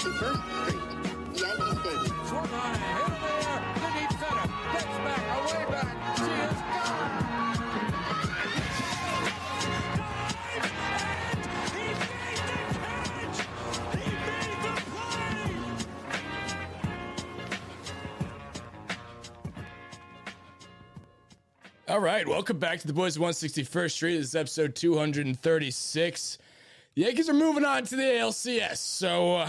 161st Street, Yankee Stadium. Swung on a hit in the air. The deep center. Gets back. Away back. She is gone. All right, welcome back to the Boys of 161st Street. This is episode 236. The Yankees are moving on to the ALCS. So,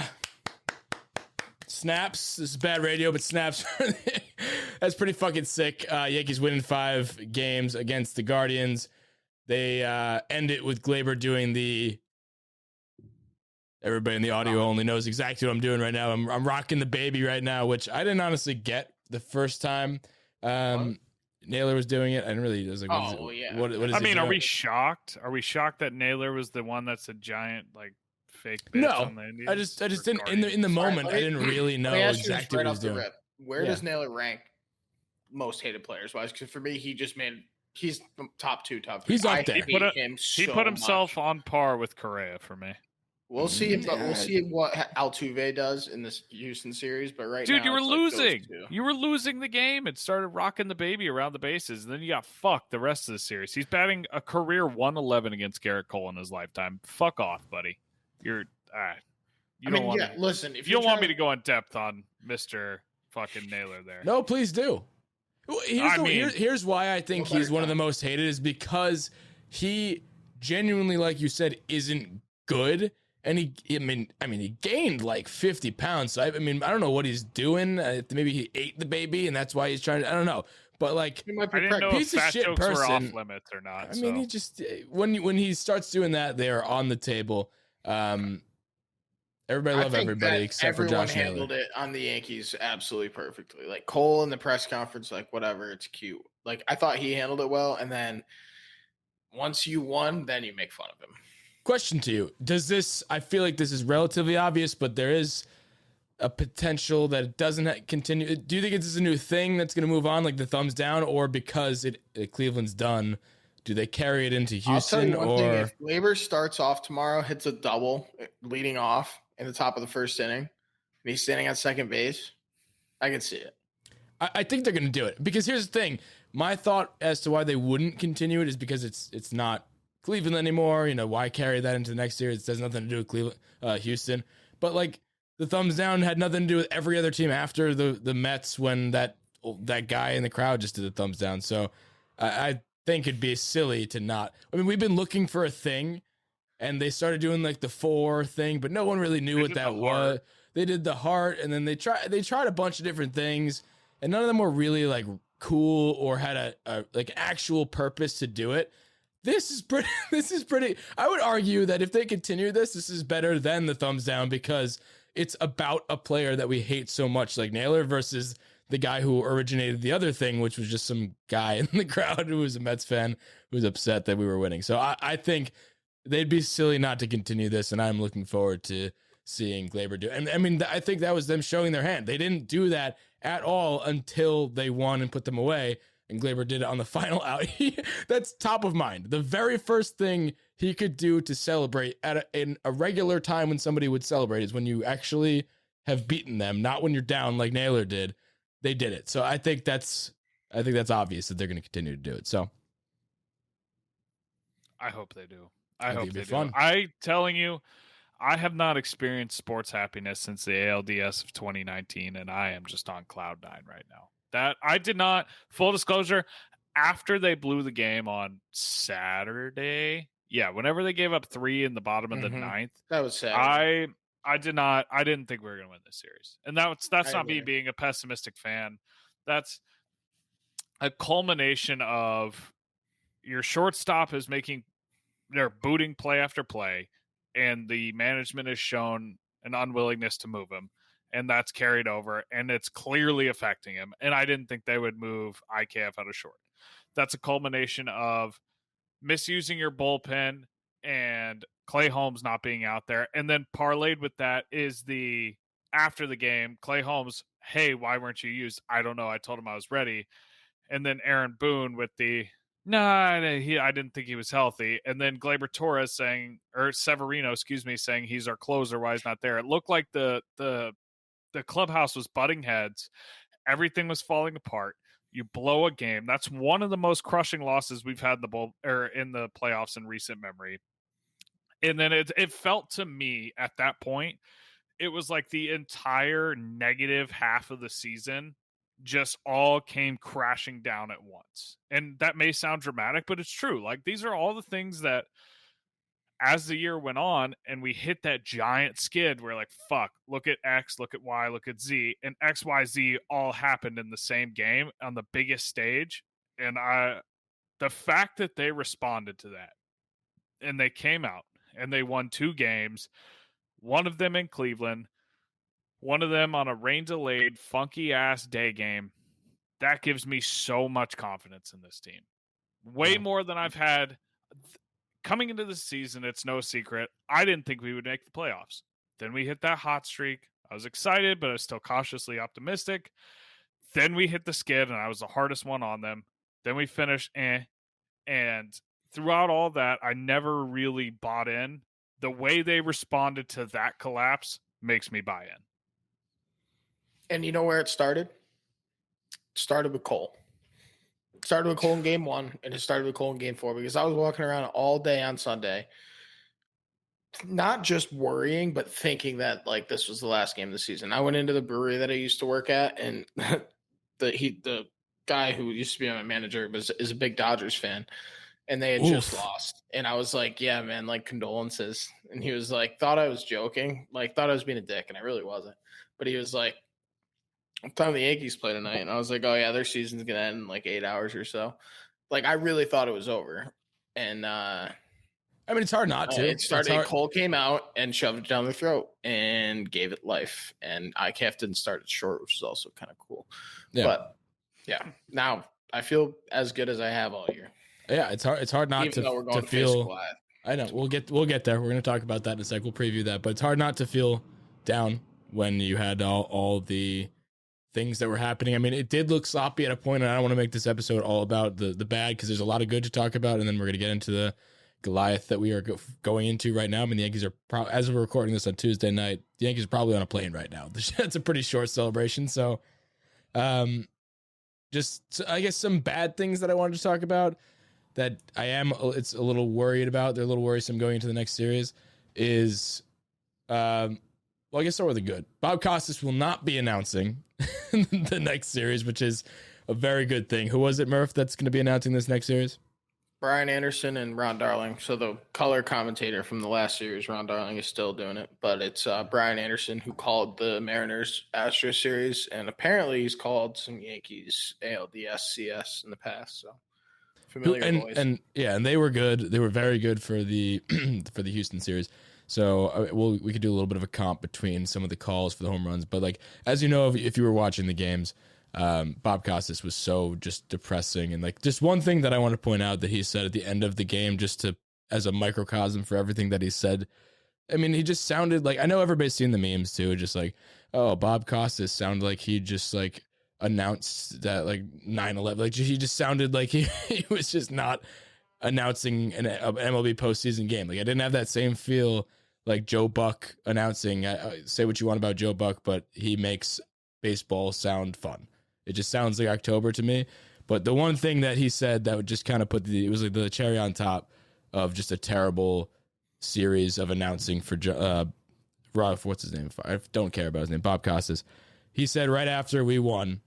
snaps. This is bad radio, but snaps. That's pretty fucking sick. Yankees winning 5 games against the Guardians. They end it with Gleyber doing the... Everybody in the audio only knows exactly what I'm doing right now. I'm rocking the baby right now, which I didn't honestly get the first time. Naylor was doing it. I didn't really. I was like, what is I it mean, doing? are we shocked? Are we shocked that Naylor was the one that's a giant like fake bitch No, on the Indians? I just didn't in the moment. I didn't really know exactly what he was doing. Where does Naylor rank most hated players wise? Because for me, he's top 2, top 3. He's up there. He put himself on par with Correa for me. We'll see what Altuve does in this Houston series, but right now, dude, you were losing. You were losing the game and started rocking the baby around the bases, and then you got fucked the rest of the series. He's batting a career 111 against Garrett Cole in his lifetime. Fuck off, buddy. Listen, if you don't want me to go in depth on Mr. fucking Naylor there. No, please do. Here's why I think he's one of the most hated is because he genuinely, like you said, isn't good. And he gained like 50 pounds. So I don't know what he's doing. Maybe he ate the baby, and that's why he's trying to. I don't know. But like, I didn't know if fat jokes were off limits or not. I mean, he just when he starts doing that, they are on the table. Everybody love everybody except for Josh Naylor. Everyone handled it on the Yankees absolutely perfectly. Like Cole in the press conference, like whatever, it's cute. Like I thought he handled it well, and then once you won, then you make fun of him. Question to you. I feel like this is relatively obvious, but there is a potential that it doesn't continue. Do you think it's a new thing that's going to move on, like the thumbs down, or because Cleveland's done, do they carry it into Houston? I'll tell you one thing, if Gleyber starts off tomorrow, hits a double leading off in the top of the first inning, and he's standing on second base, I can see it. I think they're going to do it because here's the thing. My thought as to why they wouldn't continue it is because it's not Cleveland anymore. Why carry that into the next year? It has nothing to do with Cleveland, Houston. But like the thumbs down had nothing to do with every other team after the Mets when that guy in the crowd just did the thumbs down. So I think it'd be silly to not. I mean, we've been looking for a thing, and they started doing like the 4 thing, but no one really knew what that was. They did the heart, and then they tried a bunch of different things, and none of them were really like cool or had a like actual purpose to do it. This is pretty. I would argue that if they continue this is better than the thumbs down because it's about a player that we hate so much, like Naylor, versus the guy who originated the other thing, which was just some guy in the crowd who was a Mets fan who was upset that we were winning. So I think they'd be silly not to continue this, and I'm looking forward to seeing Gleyber do. And I mean, I think that was them showing their hand. They didn't do that at all until they won and put them away. And Gleyber did it on the final out. That's top of mind. The very first thing he could do to celebrate in a regular time when somebody would celebrate is when you actually have beaten them, not when you're down like Naylor did. They did it. So I think that's obvious that they're going to continue to do it. So I hope they do. I hope they do. Fun. I'm telling you, I have not experienced sports happiness since the ALDS of 2019, and I am just on cloud 9 right now. That I did not, full disclosure, after they blew the game on Saturday, whenever they gave up 3 in the bottom of the 9th, that was sad. I didn't think we were going to win this series. And that's not me being a pessimistic fan. That's a culmination of your shortstop is they're booting play after play, and the management has shown an unwillingness to move him. And that's carried over, and it's clearly affecting him. And I didn't think they would move IKF out of short. That's a culmination of misusing your bullpen and Clay Holmes not being out there. And then parlayed with that is after the game, Clay Holmes, hey, why weren't you used? I don't know. I told him I was ready. And then Aaron Boone with No, I didn't think he was healthy. And then Gleyber Torres or Severino, excuse me, saying he's our closer. Why he's not there? It looked like the clubhouse was butting heads. Everything was falling apart. You blow a game. That's one of the most crushing losses we've had in the playoffs in recent memory. And then it felt to me at that point, it was like the entire negative half of the season just all came crashing down at once. And that may sound dramatic, but it's true. Like, these are all the things that as the year went on and we hit that giant skid, we're like, fuck, look at X, look at Y, look at Z. And X, Y, Z all happened in the same game on the biggest stage. And the fact that they responded to that and they came out and they won 2 games, one of them in Cleveland, one of them on a rain-delayed, funky-ass day game. That gives me so much confidence in this team. Way more than I've had. Coming into the season, it's no secret, I didn't think we would make the playoffs. Then we hit that hot streak. I was excited, but I was still cautiously optimistic. Then we hit the skid, and I was the hardest one on them. Then we finished And throughout all that, I never really bought in. The way they responded to that collapse makes me buy in. And you know where it started? It started with Cole. It started with Cole in game 1, and it started with Cole in game 4, because I was walking around all day on Sunday, not just worrying, but thinking that, like, this was the last game of the season. I went into the brewery that I used to work at, and the guy who used to be my manager is a big Dodgers fan, and they had just lost. And I was like, yeah, man, like, condolences. And he was like, thought I was joking, like, thought I was being a dick, and I really wasn't. But he was like, time the Yankees play tonight, and I was like, oh yeah, their season's gonna end in like 8 hours or so. Like, I really thought it was over. And I mean, it's hard not to. It started. Cole came out and shoved it down their throat and gave it life. And ICAF didn't start it short, which is also kind of cool. Yeah. But yeah, now I feel as good as I have all year. Yeah, it's hard. It's hard not Even though we're going to feel. Quiet. I know we'll get there. We're going to talk about that in a sec. We'll preview that, but it's hard not to feel down when you had all the things that were happening. I mean, it did look sloppy at a point, and I don't want to make this episode all about the bad, because there's a lot of good to talk about, and then we're going to get into the Goliath that we are going into right now. I mean, the Yankees are as we're recording this on Tuesday night, the Yankees are probably on a plane right now. That's a pretty short celebration. So, just I guess some bad things that I wanted to talk about that it's a little worried about. They're a little worrisome going into the next series is, well, I guess start with the good. Bob Costas will not be announcing the next series, which is a very good thing. Who was it, Murph, that's going to be announcing this next series? Brian Anderson and Ron Darling. So the color commentator from the last series, Ron Darling, is still doing it, but it's Brian Anderson who called the Mariners Astros series, and apparently he's called some Yankees ALDS CS in the past. So familiar voice. And they were good. They were very good for the for the Houston series. So we could do a little bit of a comp between some of the calls for the home runs, but like, as you know, if you were watching the games, Bob Costas was so just depressing. And like, just one thing that I want to point out that he said at the end of the game, just as a microcosm for everything that he said. I mean, he just sounded like, I know everybody's seen the memes too, just like, oh, Bob Costas sounded like he just like announced that like 9/11, like he just sounded like he was just not announcing an MLB postseason game. Like, I didn't have that same feel like Joe Buck announcing. Say what you want about Joe Buck, but he makes baseball sound fun. It just sounds like October to me. But the one thing that he said that would just kind of it was like the cherry on top of just a terrible series of announcing for what's his name? I don't care about his name. Bob Costas. He said right after we won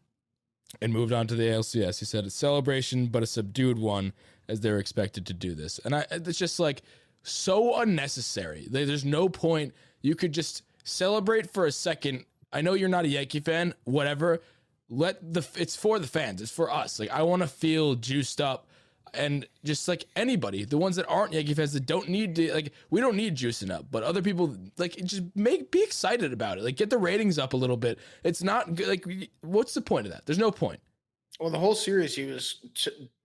and moved on to the ALCS, he said, a celebration, but a subdued one, as they were expected to do this. And it's just like so unnecessary. There's no point. You could just celebrate for a second. I know you're not a Yankee fan, whatever. It's for the fans. It's for us. Like, I want to feel juiced up, and just like anybody, the ones that aren't Yankee fans that don't need to, like, we don't need juicing up, but other people, like, just be excited about it. Like, get the ratings up a little bit. It's not like, what's the point of that? There's no point. Well, the whole series, he was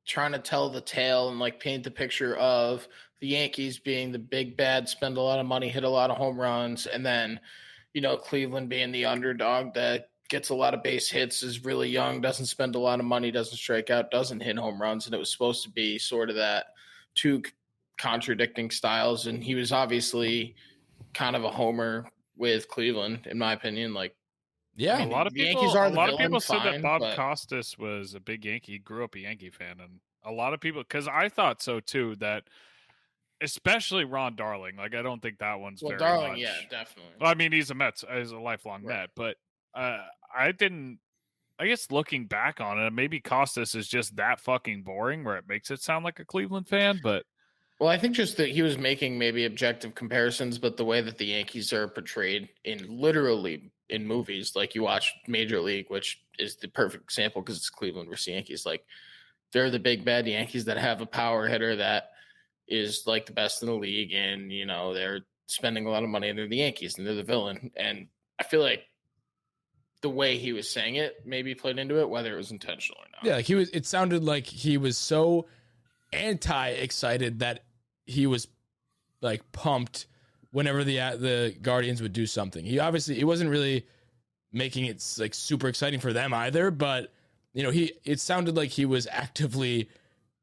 trying to tell the tale and like paint the picture of the Yankees being the big bad, spend a lot of money, hit a lot of home runs, and then, you know, Cleveland being the underdog that gets a lot of base hits, is really young, doesn't spend a lot of money, doesn't strike out, doesn't hit home runs. And it was supposed to be sort of that two contradicting styles. And he was obviously kind of a homer with Cleveland, in my opinion. Like, Yeah, I mean, A lot of the people, Yankees are a the lot of villain, people said fine, that Bob but- Costas was a big Yankee. He grew up a Yankee fan, and a lot of people, because I thought so too. That especially Ron Darling, like I don't think that one's Well, very Darling, much. yeah, definitely. Well, I mean, he's a Mets, he's a lifelong Right. Met, but I didn't. I guess looking back on it, maybe Costas is just that fucking boring, where it makes it sound like a Cleveland fan. But Well, I think just that he was making maybe objective comparisons, but the way that the Yankees are portrayed literally in movies, like you watch Major League, which is the perfect example because it's Cleveland versus Yankees. Like they're the big bad Yankees that have a power hitter that is like the best in the league, and they're spending a lot of money, and they're the Yankees, and they're the villain. And I feel like the way he was saying it maybe played into it, whether it was intentional or not. Yeah, like it sounded like he was so anti-excited that he was like pumped whenever the Guardians would do something. He wasn't really making it like super exciting for them either, but it sounded like he was actively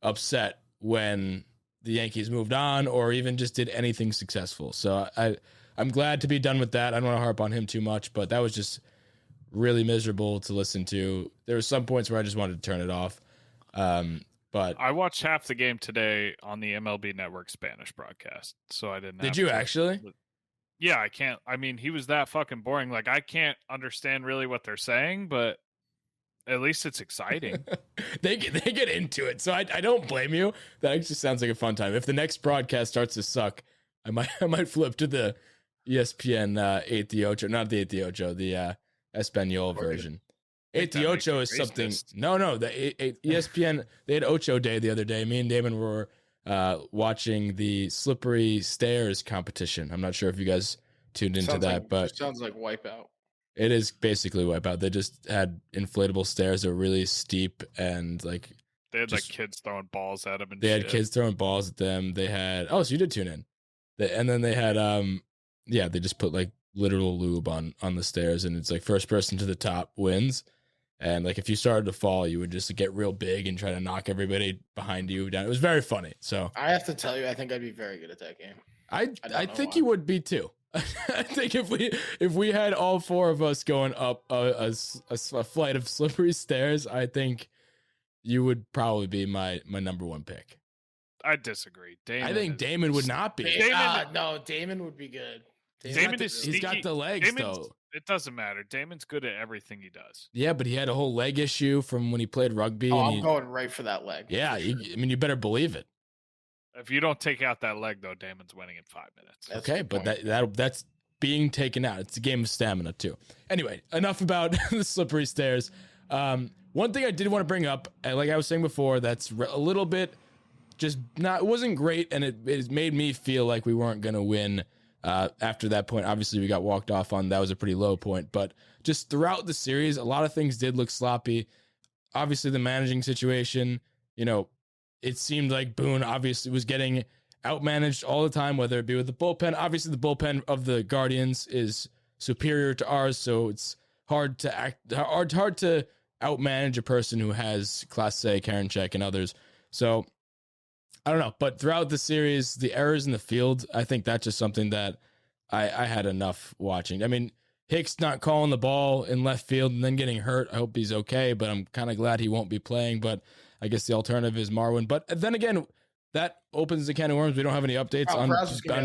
upset when the Yankees moved on or even just did anything successful. So I'm glad to be done with that. I don't want to harp on him too much, but that was just really miserable to listen to. There were some points where I just wanted to turn it off. But I watched half the game today on the MLB Network Spanish broadcast, so I didn't. Did you actually? Yeah, I can't. I mean, he was that fucking boring. Like, I can't understand really what they're saying, but at least it's exciting. they get into it, so I don't blame you. That actually sounds like a fun time. If the next broadcast starts to suck, I might flip to the ESPN 8 de Ocho, not the 8 de Ocho, the Espanol version. 8 de Ocho is something. No, the ESPN, they had Ocho Day the other day. Me and Damon were watching the slippery stairs competition. I'm not sure if you guys tuned into that, but sounds like Wipeout. it is basically Wipeout. They just had inflatable stairs that were really steep and like They had like kids throwing balls at them, and they shit. had kids throwing balls at them. They had so you did tune in, and then they had they just put like literal lube on the stairs, and it's like first person to the top wins. And like if you started to fall, you would just get real big and try to knock everybody behind you down. It was very funny. So I have to tell you, I think I'd be very good at that game. I think you would be too. I think if we had all four of us going up a flight of slippery stairs, I think you would probably be my number one pick. I disagree. I think Damon would not be. No, Damon would be good. Damon is he's got sneaky. the legs though. It doesn't matter. Damon's good at everything he does. Yeah, but he had a whole leg issue from when he played rugby. Oh, and I'm going right for that leg. Yeah, you better believe it. If you don't take out that leg, though, Damon's winning in 5 minutes. That's Okay, but that's being taken out. It's a game of stamina too. Anyway, enough about the slippery stairs. One thing I did want to bring up, like I was saying before, that's a little bit just not. It wasn't great, and it made me feel like we weren't going to win. After that point, obviously we got walked off on. That was a pretty low point, but just throughout the series, a lot of things did look sloppy. Obviously, the managing situation, it seemed like Boone obviously was getting outmanaged all the time, whether it be with the bullpen. Obviously, the bullpen of the Guardians is superior to ours, so it's hard to outmanage a person who has Class A, Karinchak, and others. So I don't know, but throughout the series, the errors in the field, I think that's just something that I had enough watching. I mean, Hicks not calling the ball in left field and then getting hurt. I hope he's okay, but I'm kind of glad he won't be playing. But I guess the alternative is Marwin. But then again, that opens the can of worms. We don't have any updates on the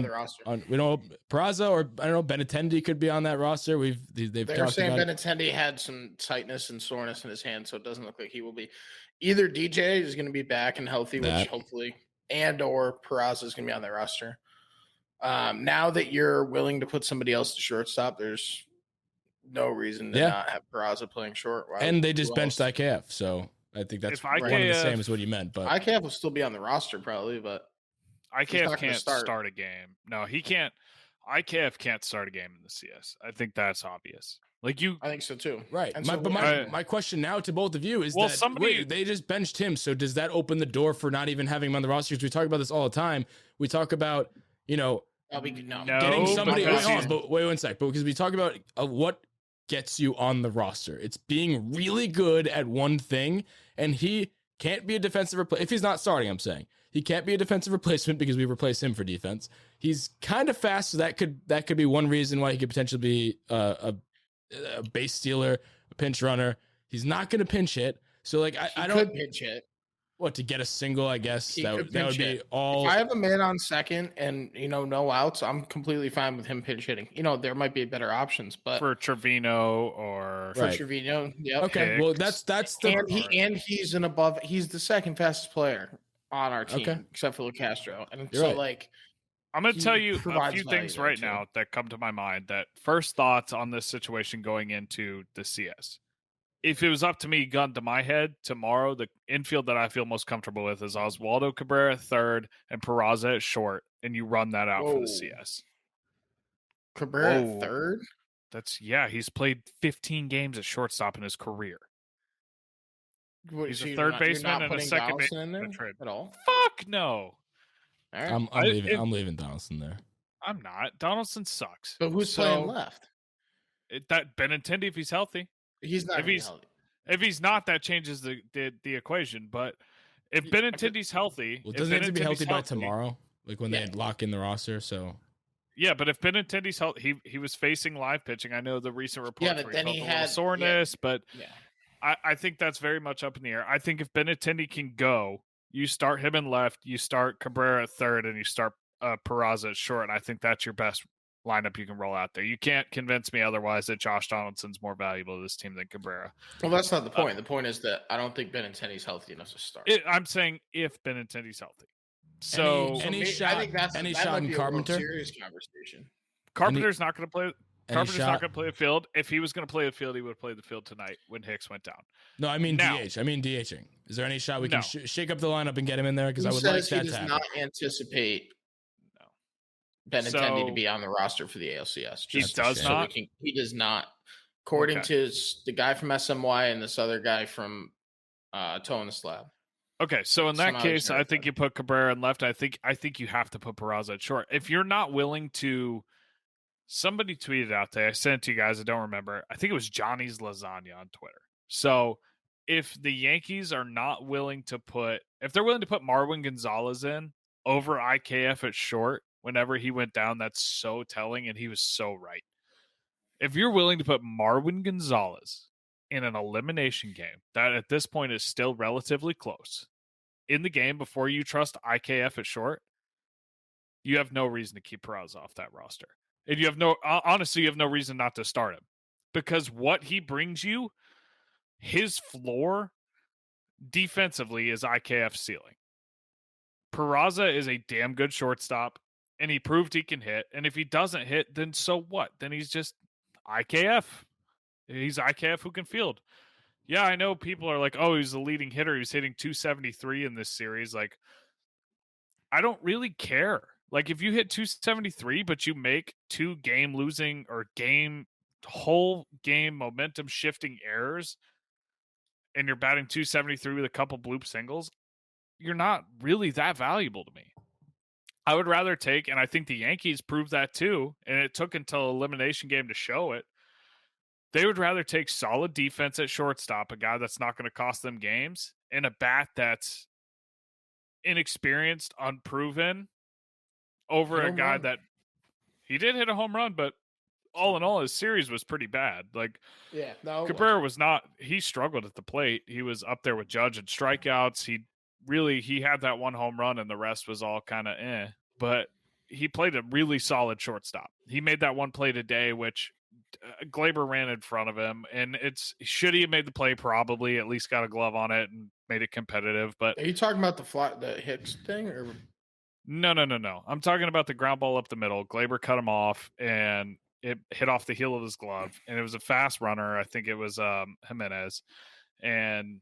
roster. We don't Peraza or I don't know, Benintendi could be on that roster. They're saying Benintendi had some tightness and soreness in his hand, so it doesn't look like he will be. Either DJ is going to be back and healthy, which hopefully, and or Peraza is going to be on that roster. Now that you're willing to put somebody else to shortstop, there's no reason to not have Peraza playing short. And they just benched IKF, so I think that's one of the same as what you meant. But IKF will still be on the roster probably, but IKF can't start a game. No, he can't. IKF can't start a game in the CS. I think that's obvious. I think so too. Right. And my question now to both of you is they just benched him. So does that open the door for not even having him on the roster? Because we talk about this all the time. We talk about, getting somebody. Wait one sec. But because we talk about what gets you on the roster. It's being really good at one thing, and he can't be a defensive replacement. If he's not starting, I'm saying he can't be a defensive replacement because we replace him for defense. He's kind of fast, so that could be one reason why he could potentially be a base stealer, a pinch runner. He's not going to pinch hit, so like I don't could pinch hit. What, to get a single, I guess He that could would pinch be hit. all. If I have a man on second and no outs, I'm completely fine with him pinch hitting. There might be better options, but For Trevino or for Trevino, yeah. Okay, well that's the And he's the second fastest player on our team, Okay. except for Castro. And You're so right. like I'm going to he tell you a provides few value things there, right too. now that come to my mind. That first thoughts on this situation going into the CS. If it was up to me, gun to my head, tomorrow, the infield that I feel most comfortable with is Oswaldo Cabrera at third and Peraza at short, and you run that out for Whoa. the CS. Cabrera Whoa. at third. He's played 15 games at shortstop in his career. What, He's so a you're third not- you're baseman not and a putting second Donaldson baseman in there in a trade. at all. Fuck no. All right. I'm leaving Donaldson there. I'm not. Donaldson sucks. But who's playing left? That Benintendi, if he's healthy. He's not If gonna be he's- healthy. If he's not, that changes the equation. But if Benintendi's healthy, Well, if doesn't he have to be Benintendi's healthy by tomorrow? Like when Yeah. they lock in the roster. So Yeah, but if Benintendi's healthy, he was facing live pitching. I know the recent reports Yeah, but where then felt he a little had soreness, but Yeah. I think that's very much up in the air. I think if Benintendi can go, you start him in left, you start Cabrera at third, and you start Peraza at short. And I think that's your best lineup you can roll out there. You can't convince me otherwise that Josh Donaldson's more valuable to this team than Cabrera. Well, that's not the point. The point is that I don't think Benintendi's healthy enough to start. I'm saying if Benintendi's healthy. So Any I shot- think that any might shot in be a World Carpenter? Series conversation. Carpenter's not going to play. Carpenter's shot? not going to play the field. If he was going to play the field, he would have played the field tonight when Hicks went down. No, I mean Now- DH. I mean DHing. Is there any shot we No. can shake up the lineup and get him in there? Because Who I would like says that he to does happen. not anticipate No. Benintendi to So- be on the roster for the ALCS? He Just does shame. so we not? he does not. According Okay. to the guy from SMY and this other guy from Toe in the Slab. Okay, so in that Somehow case, he's I hurt think then. you put Cabrera in left. I think you have to put Peraza at short. If you're not willing to, somebody tweeted out there. I sent it to you guys. I don't remember. I think it was Johnny's Lasagna on Twitter. So if the Yankees are not willing to put, if they're willing to put Marwin Gonzalez in over IKF at short, whenever he went down, that's so telling, and he was so right. If you're willing to put Marwin Gonzalez in an elimination game that at this point is still relatively close in the game before you trust IKF at short, you have no reason to keep Peraza off that roster. And you have honestly, you have no reason not to start him because what he brings you, his floor defensively is IKF ceiling. Peraza is a damn good shortstop and he proved he can hit. And if he doesn't hit, then so what? Then he's just IKF. He's IKF who can field. Yeah, I know people are like, oh, he's the leading hitter. He's hitting 273 in this series. Like, I don't really care. Like, if you hit 273, but you make 2 game losing or whole game momentum shifting errors, and you're batting 273 with a couple bloop singles, you're not really that valuable to me. I would rather take, and I think the Yankees proved that too, and it took until elimination game to show it. They would rather take solid defense at shortstop, a guy that's not going to cost them games, and a bat that's inexperienced, unproven, over a guy that he did hit a home run, but all in all, his series was pretty bad. Like, Yeah, no. Cabrera was not, he struggled at the plate. He was up there with Judge and strikeouts. He had that one home run and the rest was all kind of but he played a really solid shortstop. He made that one play today, which Glaber ran in front of him, and should he have made the play? Probably. At least got a glove on it and made it competitive. But Are you talking about the Hicks thing or? no. I'm talking about the ground ball up the middle. Glaber cut him off, and it hit off the heel of his glove, and it was a fast runner. I think it was Jimenez, and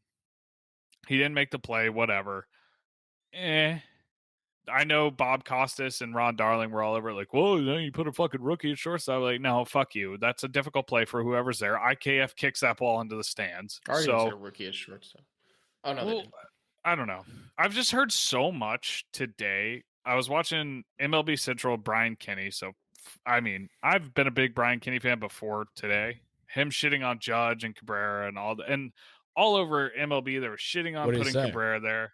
he didn't make the play. Whatever. I know Bob Costas and Ron Darling were all over it, like, whoa, you put a fucking rookie at shortstop. Like, no, fuck you. That's a difficult play for whoever's there. IKF kicks that ball into the stands. Guardians had a rookie at shortstop. Oh no, they Well, didn't. I don't know. I've just heard so much today. I was watching MLB Central, Brian Kenny. So, I mean, I've been a big Brian Kenny fan before today. him shitting on Judge and Cabrera and all over MLB. They were shitting on What did he putting say? Cabrera there.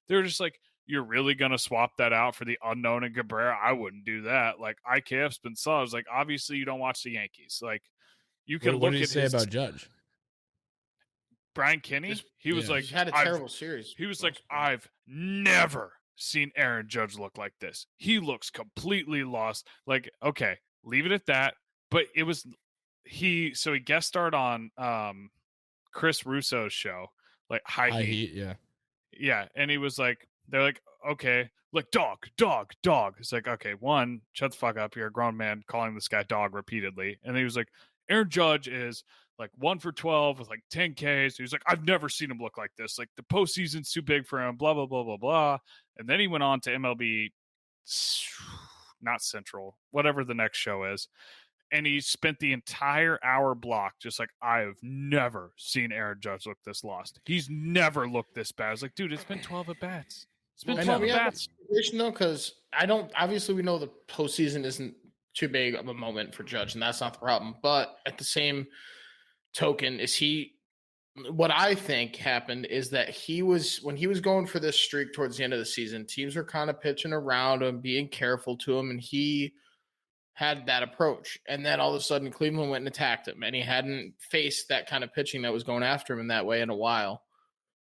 They were just like, you're really going to swap that out for the unknown and Cabrera? I wouldn't do that. Like, IKF's been solid. I was like, obviously you don't watch the Yankees. Like, you can What look did he at say about Judge? Brian Kinney. He was like, He's had a terrible series. He was like, I've never seen Aaron Judge look like this. He looks completely lost. Like, okay, leave it at that. But it was he guest starred on Chris Russo's show, like High Heat. Yeah. And he was like, they're like, okay, like dog. It's like, okay, one, shut the fuck up. You're a grown man calling this guy dog repeatedly. And he was like, Aaron Judge is like 1 for 12 with like 10 Ks. He was like, I've never seen him look like this. Like the postseason's too big for him, blah, blah, blah, blah, blah. And then he went on to MLB, not Central, whatever the next show is. And he spent the entire hour block just like, I have never seen Aaron Judge look this lost. He's never looked this bad. I was like, dude, it's been 12 at bats. It's been 12 at bats. Though, because obviously we know the postseason isn't too big of a moment for Judge, and that's not the problem. But at the same token, what I think happened is that when he was going for this streak towards the end of the season, teams were kind of pitching around him, being careful to him, and he had that approach. And then all of a sudden Cleveland went and attacked him, and he hadn't faced that kind of pitching that was going after him in that way in a while.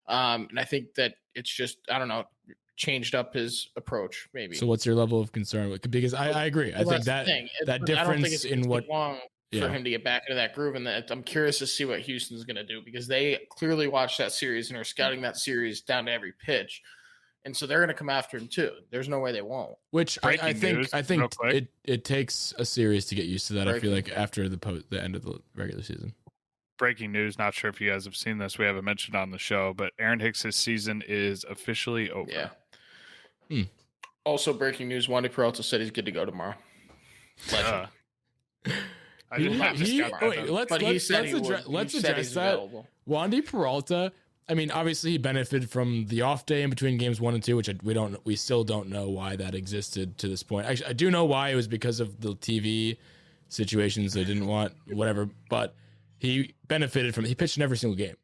And I think that it's just, I don't know, changed up his approach maybe. So what's your level of concern? Because I agree. I think that difference I don't think it's in what long for him to get back into that groove. And that I'm curious to see what Houston's going to do, because they clearly watched that series and are scouting that series down to every pitch. And so they're going to come after him too. There's no way they won't. Which I think it takes a series to get used to that. I feel like after the end of the regular season. Breaking news. Not sure if you guys have seen this. We haven't mentioned on the show, but Aaron Hicks' season is officially over. Yeah. Also, breaking news: Wandy Peralta said he's good to go tomorrow. I didn't have this guy. Let's address that. Wandy Peralta. I mean, obviously he benefited from the off day in between games 1 and 2, which we still don't know why that existed to this point. Actually, I do know why. It was because of the TV situations. They didn't want whatever, but he benefited from. He pitched in every single game,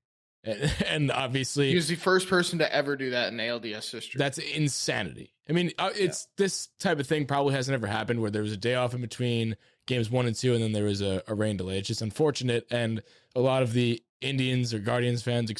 and obviously he was the first person to ever do that in ALDS history. That's insanity. I mean, this type of thing probably hasn't ever happened where there was a day off in between games 1 and 2, and then there was a rain delay. It's just unfortunate, and a lot of the Indians or Guardians fans,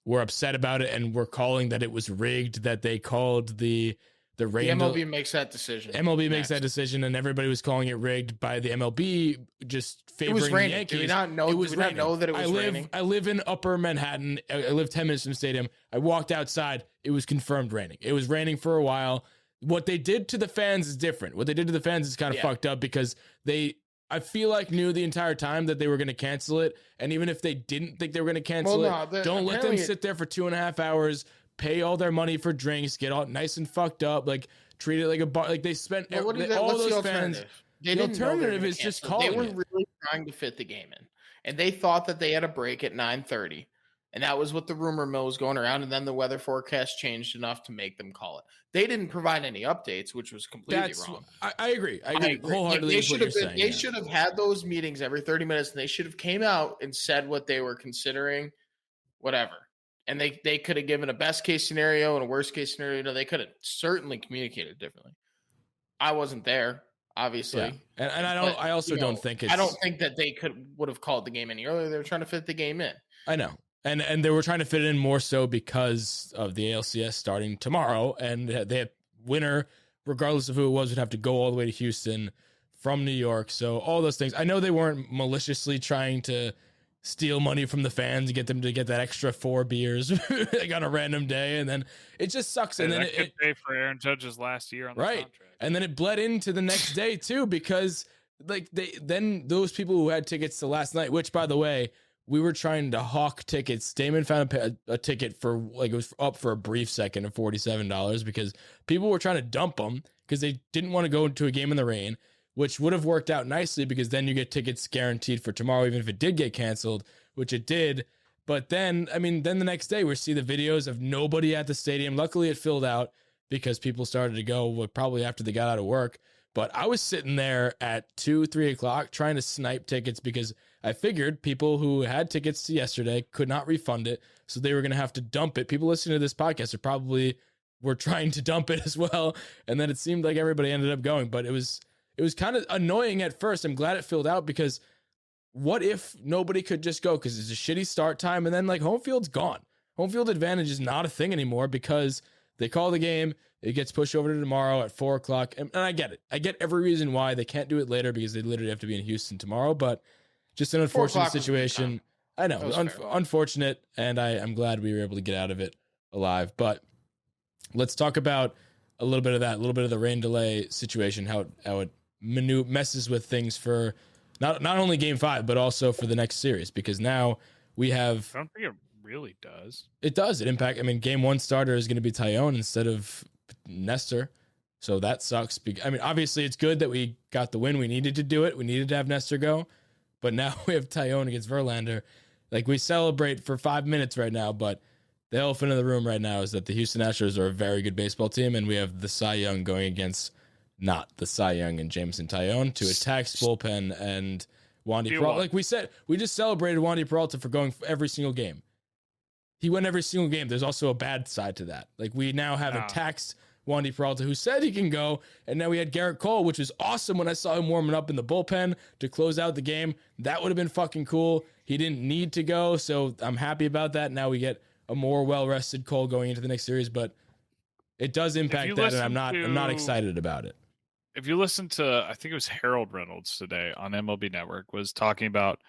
were upset about it and were calling that it was rigged, that they called the rain. The MLB makes that decision. MLB makes that decision, and everybody was calling it rigged by the MLB, just favoring the Yankees. Did we not know? It was did we not know that it was raining? I live in Upper Manhattan. I live 10 minutes from the stadium. I walked outside. It was confirmed raining. It was raining for a while. What they did to the fans is different. What they did to the fans is kind of fucked up, because I feel like knew the entire time that they were going to cancel it. And even if they didn't think they were going to cancel don't let them sit there for 2.5 hours, pay all their money for drinks, get all nice and fucked up, like treat it like a bar. Like they spent all those fans. The alternative is just calling it. They were really trying to fit the game in, and they thought that they had a break at 9:30. And that was what the rumor mill was going around. And then the weather forecast changed enough to make them call it. They didn't provide any updates, which was completely wrong. I agree. I agree wholeheartedly. They should have had those meetings every 30 minutes, and they should have came out and said what they were considering, whatever. And they could have given a best case scenario and a worst case scenario. No, they could have certainly communicated differently. I wasn't there, obviously. Yeah. And I also don't think it's. I don't think that they would have called the game any earlier. They were trying to fit the game in. I know. And they were trying to fit it in more so because of the ALCS starting tomorrow, and they had winner, regardless of who it was, would have to go all the way to Houston from New York. So all those things. I know they weren't maliciously trying to steal money from the fans and get them to get that extra 4 beers like on a random day, and then it just sucks. And then it pay for Aaron Judge's last year on the contract. And then it bled into the next day too, because like then those people who had tickets to last night, which by the way, we were trying to hawk tickets. Damon found a ticket for it was up for a brief second of $47 because people were trying to dump them because they didn't want to go into a game in the rain, which would have worked out nicely because then you get tickets guaranteed for tomorrow, even if it did get canceled, which it did. But then, then the next day we see the videos of nobody at the stadium. Luckily it filled out because people started to go probably after they got out of work. But I was sitting there at 2, 3 o'clock trying to snipe tickets because I figured people who had tickets yesterday could not refund it. So they were going to have to dump it. People listening to this podcast are probably were trying to dump it as well. And then it seemed like everybody ended up going, but it was kind of annoying at first. I'm glad it filled out because what if nobody could just go? Because it's a shitty start time. And then like home field's gone. Home field advantage is not a thing anymore because they call the game. It gets pushed over to tomorrow at 4 o'clock. And I get it. I get every reason why they can't do it later because they literally have to be in Houston tomorrow. But just an unfortunate situation. I know. Unfortunate. And I'm glad we were able to get out of it alive. But let's talk about a little bit of that, a little bit of the rain delay situation, how it messes with things for not only game 5, but also for the next series. Because now we have... I don't think it really does. It does. It impact. I mean, game 1 starter is going to be Tyone instead of Nestor. So that sucks. I mean, obviously it's good that we got the win. We needed to do it. We needed to have Nestor go. But now we have Tyone against Verlander. Like, we celebrate for 5 minutes right now, but the elephant in the room right now is that the Houston Astros are a very good baseball team, and we have the Cy Young going against not the Cy Young and Jameson Tyone to attack bullpen and Wandy Peralta. Like we said, we just celebrated Wandy Peralta for going every single game. He went every single game. There's also a bad side to that. Like, we now have attacked Wandy Peralta, who said he can go, and now we had Garrett Cole, which was awesome when I saw him warming up in the bullpen to close out the game. That would have been fucking cool. He didn't need to go, so I'm happy about that. Now we get a more well-rested Cole going into the next series, but it does impact that, and I'm not excited about it. If you listen to, I think it was Harold Reynolds today on MLB Network, was talking about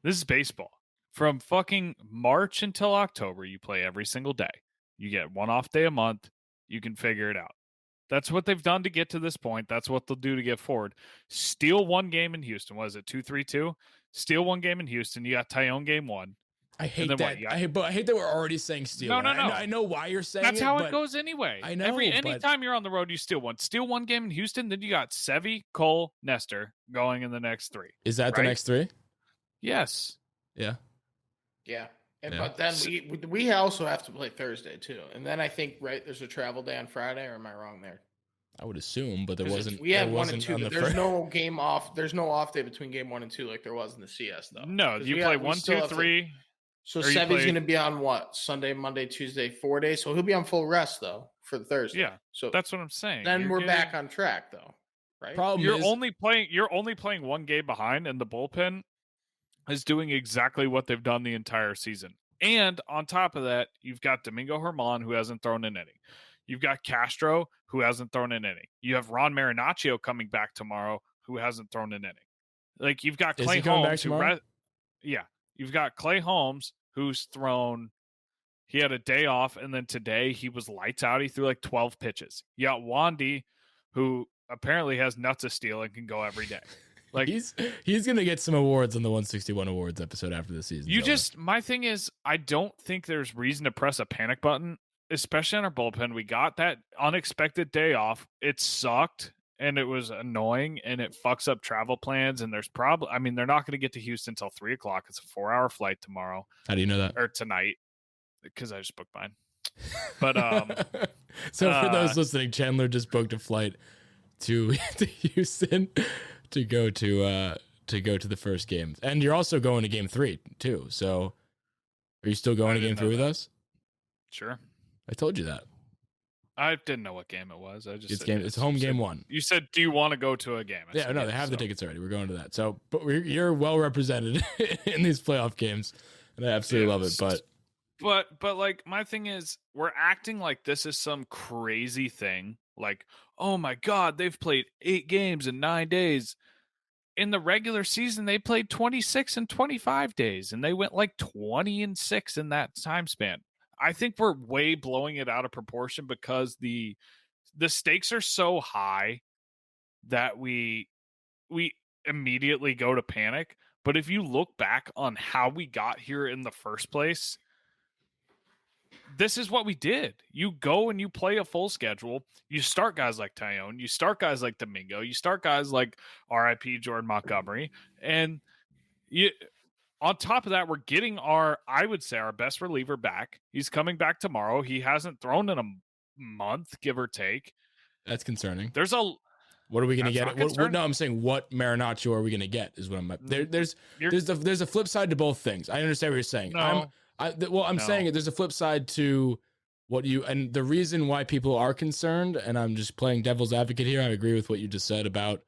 this is baseball. From fucking March until October, you play every single day. You get one off day a month. You can figure it out. That's what they've done to get to this point. That's what they'll do to get forward. Steal one game in Houston. Was it 2-3-2? Steal one game in Houston. You got Tyone game 1. I hate that. I hate that we're already saying steal. No. I know why you're saying That's it. That's how it goes anyway. I know. Anytime you're on the road, you steal one. Steal one game in Houston, then you got Sevy, Cole, Nestor going in the next 3. Is that the next 3? Yes. Yeah. Yeah. But then we also have to play Thursday too. And then I think, right, there's a travel day on Friday, or am I wrong there? I would assume, but there wasn't. We had 1 and 2. There's no game off. There's no off day between game 1 and 2 like there was in the CS though. No, you play 1, 2, 3. So Sevy's going to be on what? Sunday, Monday, Tuesday, 4 days. So he'll be on full rest though for the Thursday. Yeah. So that's what I'm saying. Then we're back on track though, right? You're only playing one game behind, and the bullpen is doing exactly what they've done the entire season. And on top of that, you've got Domingo Germán, who hasn't thrown an inning. You've got Castro, who hasn't thrown an inning. You have Ron Marinaccio coming back tomorrow, who hasn't thrown an inning. Like, you've got Clay Holmes, you've got Clay Holmes, who's thrown. He had a day off, and then today he was lights out. He threw like 12 pitches. You got Wandy, who apparently has nuts of steel and can go every day. Like, he's gonna get some awards on the 161 awards episode after the season. My thing is, I don't think there's reason to press a panic button, especially on our bullpen. We got that unexpected day off. It sucked and it was annoying and it fucks up travel plans. And there's they're not going to get to Houston until 3 o'clock. It's a 4-hour flight tomorrow. How do you know that? Or tonight, because I just booked mine. But so for those listening, Chandler just booked a flight to Houston to go to the first game, and you're also going to game 3 too. So, are you still going to game 3 with us? Sure. I told you that. I didn't know what game it was. It's home game 1. You said, "Do you want to go to a game?" They have the tickets already. We're going to that. So, but you're well represented in these playoff games, and I absolutely love it. But like, my thing is, we're acting like this is some crazy thing. Like, oh my God, they've played 8 games in 9 days. In the regular season, they played 26 and 25 days, and they went like 20-6 in that time span. I think we're way blowing it out of proportion because the stakes are so high that we immediately go to panic. But if you look back on how we got here in the first place, this is what we did. You go and you play a full schedule. You start guys like Tyone. You start guys like Domingo. You start guys like RIP Jordan Montgomery. And on top of that, we're getting our best reliever back. He's coming back tomorrow. He hasn't thrown in a month, give or take. That's concerning. What are we going to That's get? not concerned. No, I'm saying what Marinaccio are we going to get is what I'm. There's You're- a flip side to both things. I understand what you're saying. No. I'm No. saying there's a flip side to what you, and the reason why people are concerned, and I'm just playing devil's advocate here. I agree with what you just said about,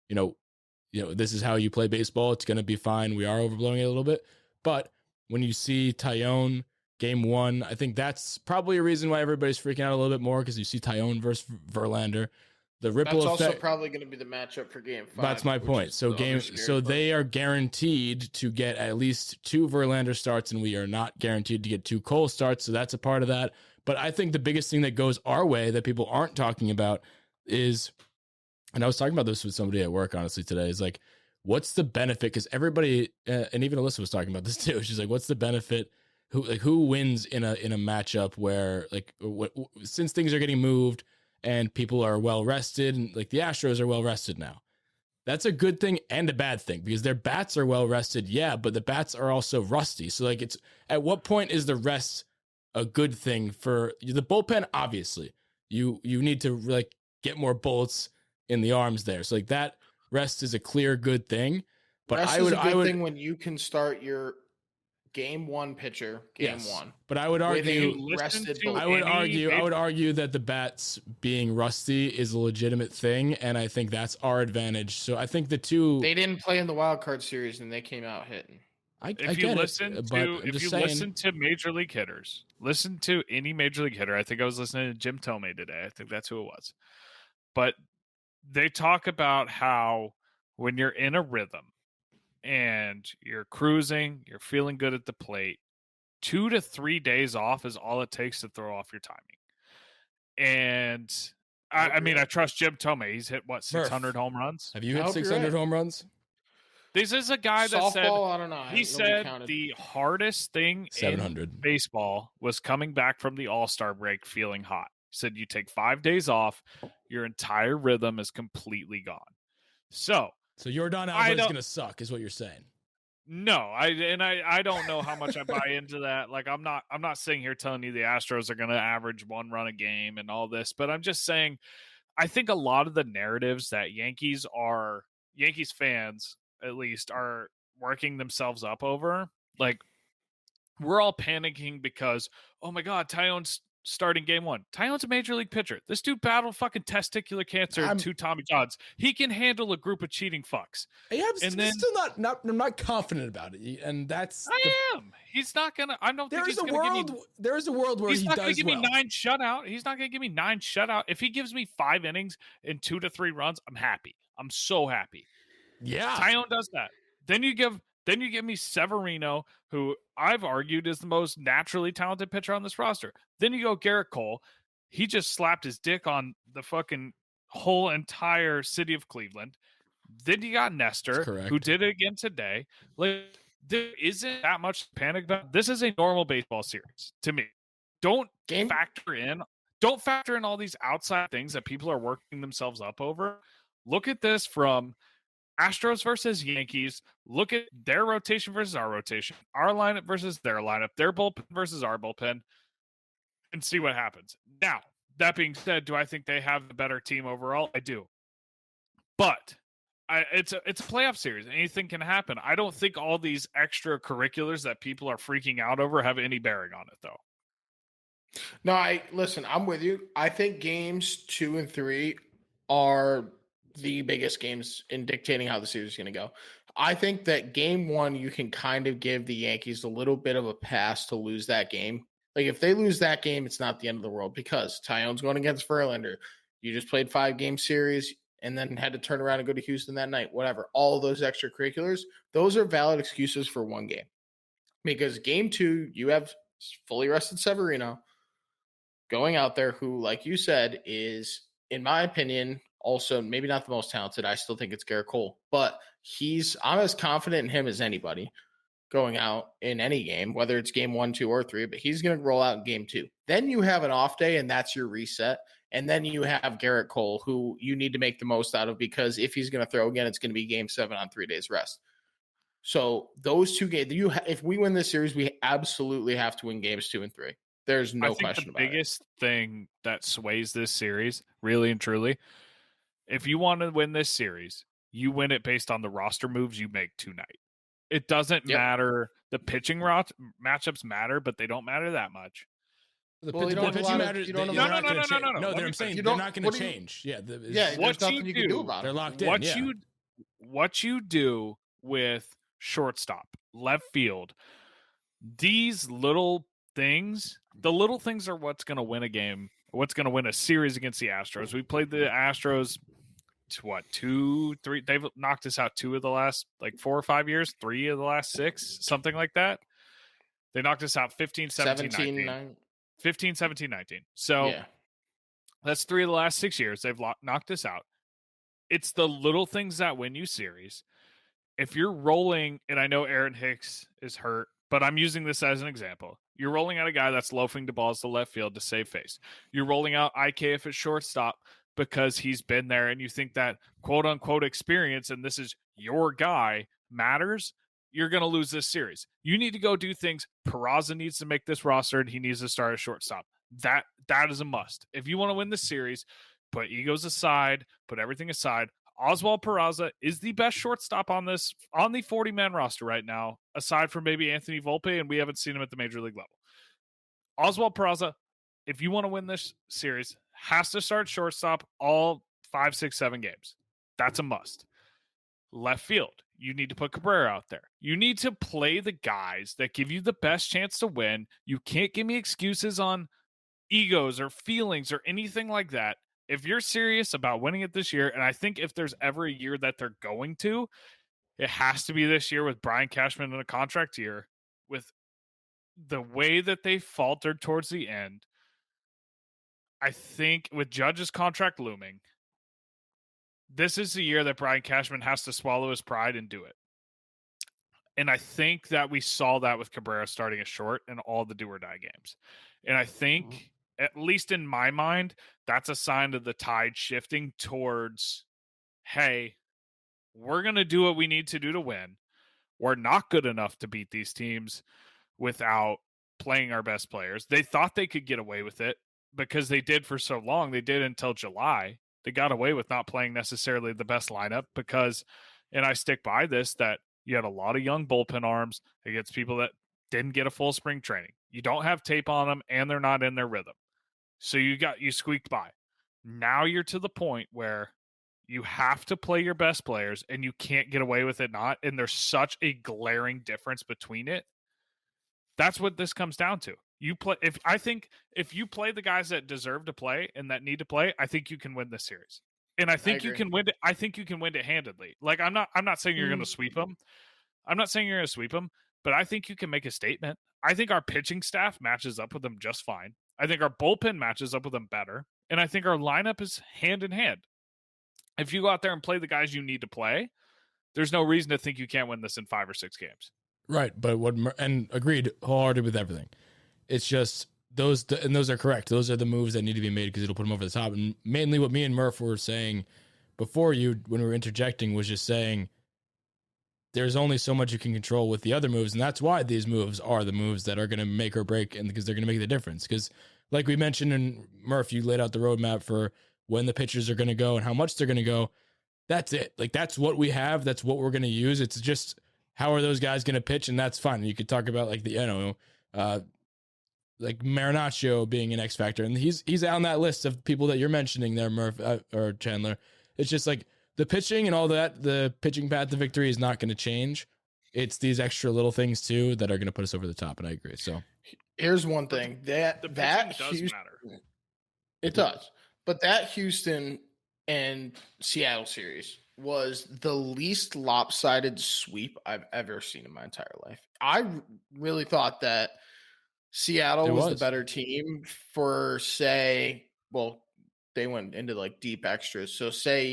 this is how you play baseball. It's going to be fine. We are overblowing it a little bit, but when you see Tyone game 1, I think that's probably a reason why everybody's freaking out a little bit more, because you see Tyone versus Verlander. The ripple That's also effect. probably going to be the matchup for Game 5. That's my point. So they are guaranteed to get at least 2 Verlander starts, and we are not guaranteed to get 2 Cole starts. So that's a part of that. But I think the biggest thing that goes our way that people aren't talking about is, and I was talking about this with somebody at work, honestly, today, is like, what's the benefit? Because everybody, and even Alyssa was talking about this too. She's like, what's the benefit? Who wins in a matchup where, like, since things are getting moved and people are well rested, and like the Astros are well rested now. That's a good thing and a bad thing, because their bats are well rested, yeah, but the bats are also rusty. So like, it's at what point is the rest a good thing for the bullpen? Obviously, you need to like get more bullets in the arms there. So like that rest is a clear good thing. But rest is a good thing when you can start your Game 1 pitcher, Game 1. But I would argue, I would argue that the bats being rusty is a legitimate thing, and I think that's our advantage. So I think the two, they didn't play in the wild card series and they came out hitting. If you listen to major league hitters, listen to any major league hitter. I think I was listening to Jim Tomei today. I think that's who it was. But they talk about how when you're in a rhythm and you're cruising, you're feeling good at the plate, 2 to 3 days off is all it takes to throw off your timing. And I mean, I trust Jim Tomei. He's hit, 600 home runs? Have you hit 600 home runs? This is a guy that said, I don't know. He said the hardest thing 700 in baseball was coming back from the All-Star break feeling hot. He said you take 5 days off, your entire rhythm is completely gone. So Yordan Alvarez is going to suck, is what you're saying. No, I don't know how much I buy into that. Like, I'm not sitting here telling you the Astros are going to average 1 run a game and all this, but I'm just saying, I think a lot of the narratives that Yankees fans at least are working themselves up over, like, we're all panicking because, oh my God, Tyone's starting Game 1. Tyone's a major league pitcher. This dude battled fucking testicular cancer and 2 Tommy Johns. He can handle a group of cheating fucks. Yeah, I'm not confident about it, and that's. I am. He's not gonna. I don't think he's gonna give me. There is a world where he's not gonna give well. me 9 shutout. He's not gonna give me 9 shutout. If he gives me 5 innings and 2 to 3 runs, I'm happy. I'm so happy. Yeah, Tyone does that. Then you give me Severino, who I've argued is the most naturally talented pitcher on this roster. Then you go Garrett Cole. He just slapped his dick on the fucking whole entire city of Cleveland. Then you got Nestor, who did it again today. Like, there isn't that much panic about. This is a normal baseball series to me. Don't factor in all these outside things that people are working themselves up over. Look at this from Astros versus Yankees. Look at their rotation versus our rotation, our lineup versus their lineup, their bullpen versus our bullpen, and see what happens. Now, that being said, do I think they have a better team overall? I do. But it's a playoff series. Anything can happen. I don't think all these extracurriculars that people are freaking out over have any bearing on it, though. No, I'm with you. I think games 2 and 3 are the biggest games in dictating how the series is going to go. I think that Game 1, you can kind of give the Yankees a little bit of a pass to lose that game. Like, if they lose that game, it's not the end of the world, because Tyone's going against Verlander. You just played 5-game series and then had to turn around and go to Houston that night, whatever. All of those extracurriculars, those are valid excuses for one game. Because Game 2, you have fully rested Severino going out there, who, like you said, is, in my opinion, also maybe not the most talented. I still think it's Garrett Cole, but I'm as confident in him as anybody going out in any game, whether it's Game 1, 2, or 3, but he's going to roll out in Game 2. Then you have an off day, and that's your reset. And then you have Garrett Cole, who you need to make the most out of, because if he's going to throw again, it's going to be Game 7 on 3 days rest. So those 2 games, if we win this series, we absolutely have to win Games 2 and 3. There's no question about it. The biggest thing that sways this series, really and truly, If you want to win this series, you win it based on the roster moves you make tonight. It doesn't matter. The pitching matchups matter, but they don't matter that much. Well, you don't have a lot of- you don't have- No. No, Let me I'm saying finish. they're not going What to do you- change. Yeah, Yeah, What there's nothing you you can do do- about they're it. locked in. What you do with shortstop, left field, these little things, the little things are what's going to win a game, what's going to win a series against the Astros. We played the Astros what, 2, 3, they've knocked us out 2 of the last like 4 or 5 years, 3 of the last 6, something like that. They knocked us out 15, 17, 19. 15, 17, 19. So yeah. that's 3 of the last 6 years they've knocked us out. It's the little things that win you series. If you're rolling, and I know Aaron Hicks is hurt, but I'm using this as an example. You're rolling out a guy that's loafing the balls to left field to save face. You're rolling out IKF at shortstop because he's been there, and you think that quote unquote experience, and this is your guy, matters. You're going to lose this series. You need to go do things. Peraza needs to make this roster, and he needs to start at shortstop. That is a must. If you want to win this series, put egos aside, put everything aside. Oswald Peraza is the best shortstop on the 40-man roster right now, aside from maybe Anthony Volpe, and we haven't seen him at the major league level. Oswald Peraza, if you want to win this series, has to start shortstop all 5, 6, 7 games. That's a must. Left field, you need to put Cabrera out there. You need to play the guys that give you the best chance to win. You can't give me excuses on egos or feelings or anything like that. If you're serious about winning it this year, and I think if there's ever a year that they're going to, it has to be this year with Brian Cashman in a contract year. With the way that they faltered towards the end, I think with Judge's contract looming, this is the year that Brian Cashman has to swallow his pride and do it. And I think that we saw that with Cabrera starting at short in all the do-or-die games. And I think, at least in my mind, that's a sign of the tide shifting towards, hey, we're going to do what we need to do to win. We're not good enough to beat these teams without playing our best players. They thought they could get away with it because they did for so long. They did until July. They got away with not playing necessarily the best lineup because, and I stick by this, that you had a lot of young bullpen arms against people that didn't get a full spring training. You don't have tape on them, and they're not in their rhythm. So you squeaked by. Now you're to the point where you have to play your best players, and you can't get away with it not. And there's such a glaring difference between it. That's what this comes down to. If you play the guys that deserve to play and that need to play, I think you can win this series. And I think you can win it. I think you can win it handedly. Like I'm not saying you're going to sweep them. I'm not saying you're going to sweep them, but I think you can make a statement. I think our pitching staff matches up with them just fine. I think our bullpen matches up with them better. And I think our lineup is hand in hand. If you go out there and play the guys you need to play, there's no reason to think you can't win this in 5 or 6 games. Right, but and agreed wholehearted with everything. It's just those are correct. Those are the moves that need to be made because it'll put them over the top. And mainly what me and Murph were saying before you, when we were interjecting, was just saying there's only so much you can control with the other moves, and that's why these moves are the moves that are going to make or break, and because they're going to make the difference. Because, like we mentioned, and Murph, you laid out the roadmap for when the pitchers are going to go and how much they're going to go. That's it. Like that's what we have. That's what we're going to use. It's just how are those guys going to pitch, and that's fine. You could talk about like like Marinaccio being an X factor, and he's on that list of people that you're mentioning there, Murph or Chandler. It's just like the pitching and all that. The pitching path to victory is not going to change. It's these extra little things too that are going to put us over the top, and I agree. So here's one thing that the that does Houston, matter. It does, but that Houston and Seattle series was the least lopsided sweep I've ever seen in my entire life. I really thought that Seattle was the better team for, say, well, they went into like deep extras. So say,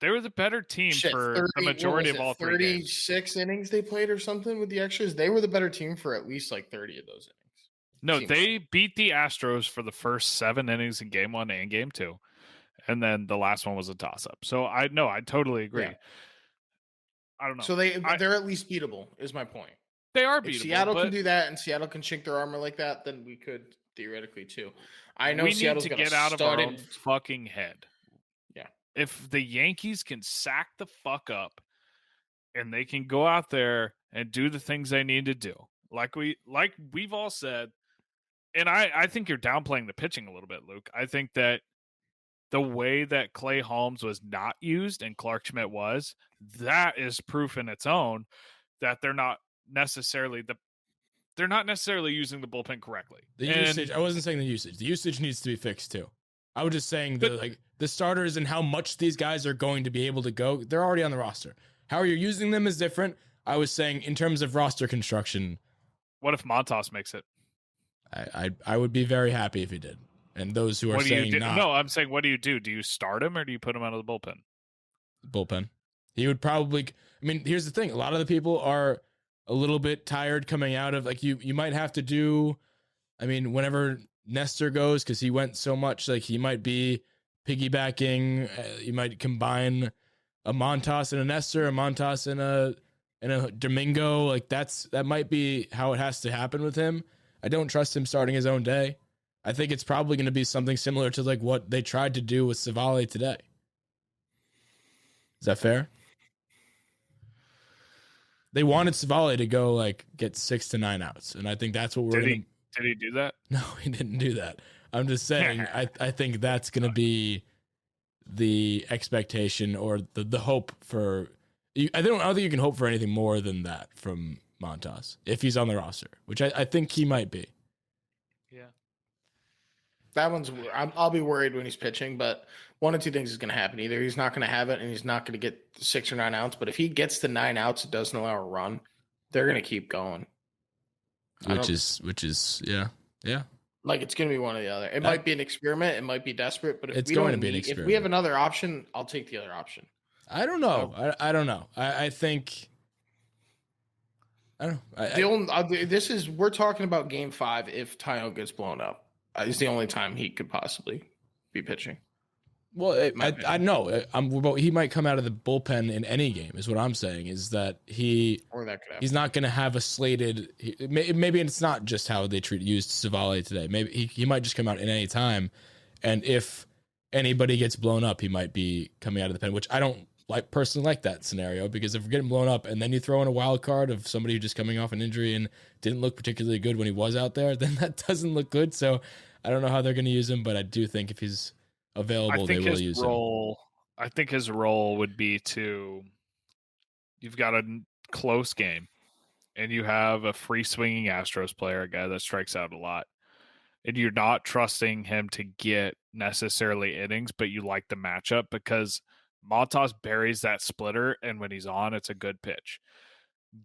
they were the better team for the majority of all 3 games. 36 innings they played or something with the extras. They were the better team for at least like 30 of those innings. No, they beat the Astros for the first 7 innings in game 1 and game 2. And then the last one was a toss-up. So I totally agree. Yeah. I don't know. So they're at least beatable, is my point. They are beatable. If Seattle can do that, and Seattle can chink their armor like that, then we could theoretically too. I know Seattle's need to get out of our own fucking head. Yeah, if the Yankees can sack the fuck up and they can go out there and do the things they need to do, like we've all said, and I think you're downplaying the pitching a little bit, Luke. I think that the way that Clay Holmes was not used and Clark Schmidt was, that is proof in its own that they're not necessarily using the bullpen correctly. The usage, I wasn't saying the usage. The usage needs to be fixed too. I was just saying the starters and how much these guys are going to be able to go, they're already on the roster. How you're using them is different. I was saying in terms of roster construction. What if Montas makes it? I would be very happy if he did. And those who are saying not. No, I'm saying, what do you do? Do you start him or do you put him out of the bullpen? Bullpen. He would probably. I mean, here's the thing. A lot of the people are a little bit tired coming out of, like, you might have to do. I mean, whenever Nestor goes, because he went so much, like, he might be piggybacking. You might combine a Montas and a Nestor, a Montas and a Domingo. Like, that might be how it has to happen with him. I don't trust him starting his own day. I think it's probably going to be something similar to like what they tried to do with Savale today. Is that fair? They wanted Savale to go like get 6 to 9 outs, and I think that's what we're going to. Did he do that? No, he didn't do that. I'm just saying. I think that's going to be the expectation or the hope for. I don't think you can hope for anything more than that from Montas if he's on the roster, which I think he might be. Yeah. That one's. I'll be worried when he's pitching, but one of two things is going to happen. Either he's not going to have it and he's not going to get 6 or 9 outs. But if he gets to 9 outs, it doesn't allow a run. They're going to keep going. Which is yeah. Like, it's going to be one or the other. It might be an experiment. It might be desperate. But if it's we going don't to be an if experiment. we have another option, I'll take the other option. I don't know. I don't know. I think. I don't know. We're talking about Game 5 if Tyone gets blown up. It's the only time he could possibly be pitching. Well, I know. He might come out of the bullpen in any game, is what I'm saying, is that he's not going to have a slated. Maybe it's not just how they used Savale today. Maybe he might just come out in any time. And if anybody gets blown up, he might be coming out of the pen, which I don't personally like that scenario, because if we're getting blown up and then you throw in a wild card of somebody who's just coming off an injury and didn't look particularly good when he was out there, then that doesn't look good. So I don't know how they're going to use him, but I do think if he's available, they will use him. I think his role would be you've got a close game and you have a free swinging Astros player, a guy that strikes out a lot, and you're not trusting him to get necessarily innings, but you like the matchup because Montas buries that splitter, and when he's on, it's a good pitch.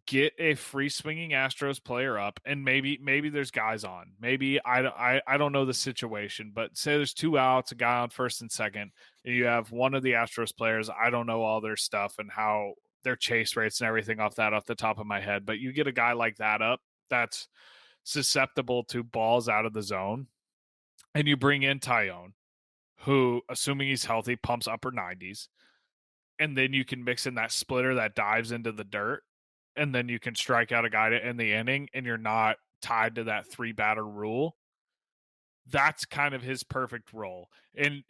Get a free swinging Astros player up, and maybe there's guys on. Maybe I don't know the situation, but say there's 2 outs, a guy on first and second, and you have one of the Astros players. I don't know all their stuff and how their chase rates and everything off the top of my head, but you get a guy like that up that's susceptible to balls out of the zone, and you bring in Tyone, who, assuming he's healthy, pumps upper 90s. And then you can mix in that splitter that dives into the dirt, and then you can strike out a guy to end the inning, and you're not tied to that 3-batter rule. That's kind of his perfect role. And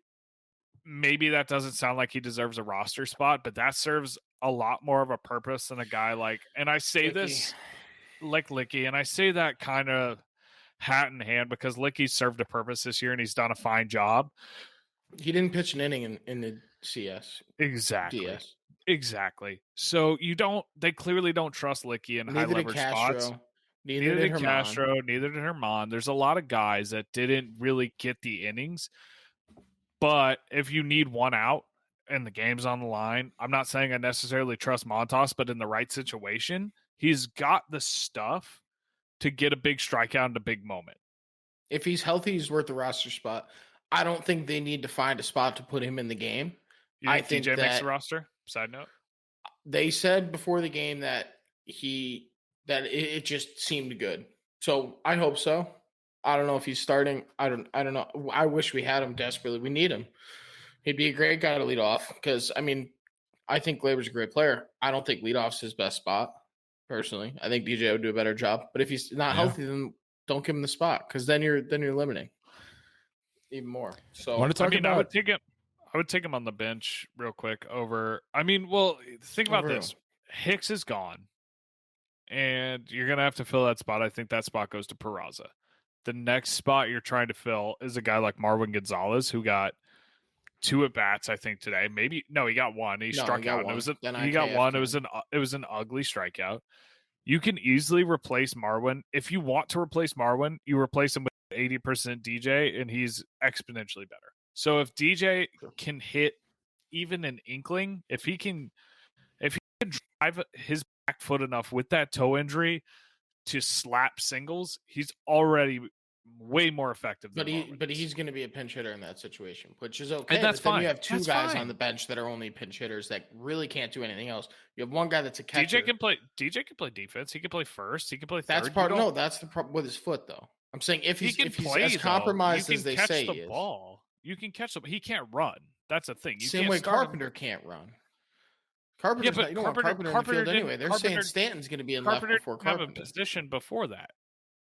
maybe that doesn't sound like he deserves a roster spot, but that serves a lot more of a purpose than a guy like, and I say this like Licky, and I say that kind of hat in hand because Licky's served a purpose this year and he's done a fine job. He didn't pitch an inning in the CS. Exactly. DS. Exactly. So they clearly don't trust Licky in high leverage spots. Neither did Castro, neither did Herman. There's a lot of guys that didn't really get the innings. But if you need 1 out and the game's on the line, I'm not saying I necessarily trust Montas, but in the right situation, he's got the stuff to get a big strikeout in a big moment. If he's healthy, he's worth the roster spot. I don't think they need to find a spot to put him in the game. I think DJ makes the roster? Side note. They said before the game that it just seemed good. So I hope so. I don't know if he's starting. I don't know. I wish we had him desperately. We need him. He'd be a great guy to lead off because, I mean, I think Gleyber's a great player. I don't think leadoff's his best spot, personally. I think DJ would do a better job. But if he's not healthy, then don't give him the spot because then you're limiting even more. So I want to talk about. I would take him on the bench real quick over. I mean, well, think about Over this. Hicks is gone, and you're going to have to fill that spot. I think that spot goes to Peraza. The next spot you're trying to fill is a guy like Marwin Gonzalez, who got 2 at bats, I think, today. Maybe no, he got 1. He struck out. One. He got 1. It was an ugly strikeout. You can easily replace Marwin. If you want to replace Marwin, you replace him with 80% DJ, and he's exponentially better. So if DJ can hit even an inkling, if he can drive his back foot enough with that toe injury to slap singles, he's already way more effective than Marwin. But he's going to be a pinch hitter in that situation, which is okay. And that's but then fine. You have 2 That's guys fine. on the bench that are only pinch hitters that really can't do anything else. You have one guy that's a catcher. DJ can play defense. He can play first. He can play third. That's the problem with his foot, though. I'm saying if he's play, as compromised as they say the he is. Ball. You can catch the. He can't run. That's the thing. Same way Carpenter can't run. Carpenter's not, you don't want Carpenter in the field anyway. They're saying Stanton's going to be in left before Carpenter. Have a position before that.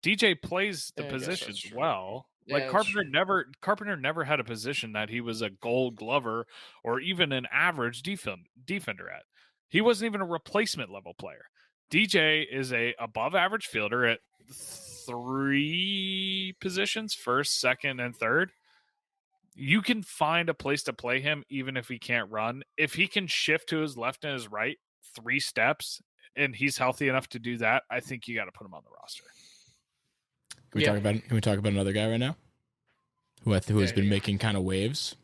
DJ plays the position well. Yeah, Like Carpenter never had a position that he was a Gold Glover or even an average defender at. He wasn't even a replacement level player. DJ is a above average fielder at 3 positions, first, second, and third. You can find a place to play him even if he can't run. If he can shift to his left and his right 3 steps and he's healthy enough to do that, I think you got to put him on the roster. Can we talk about another guy right now who has been making kind of waves?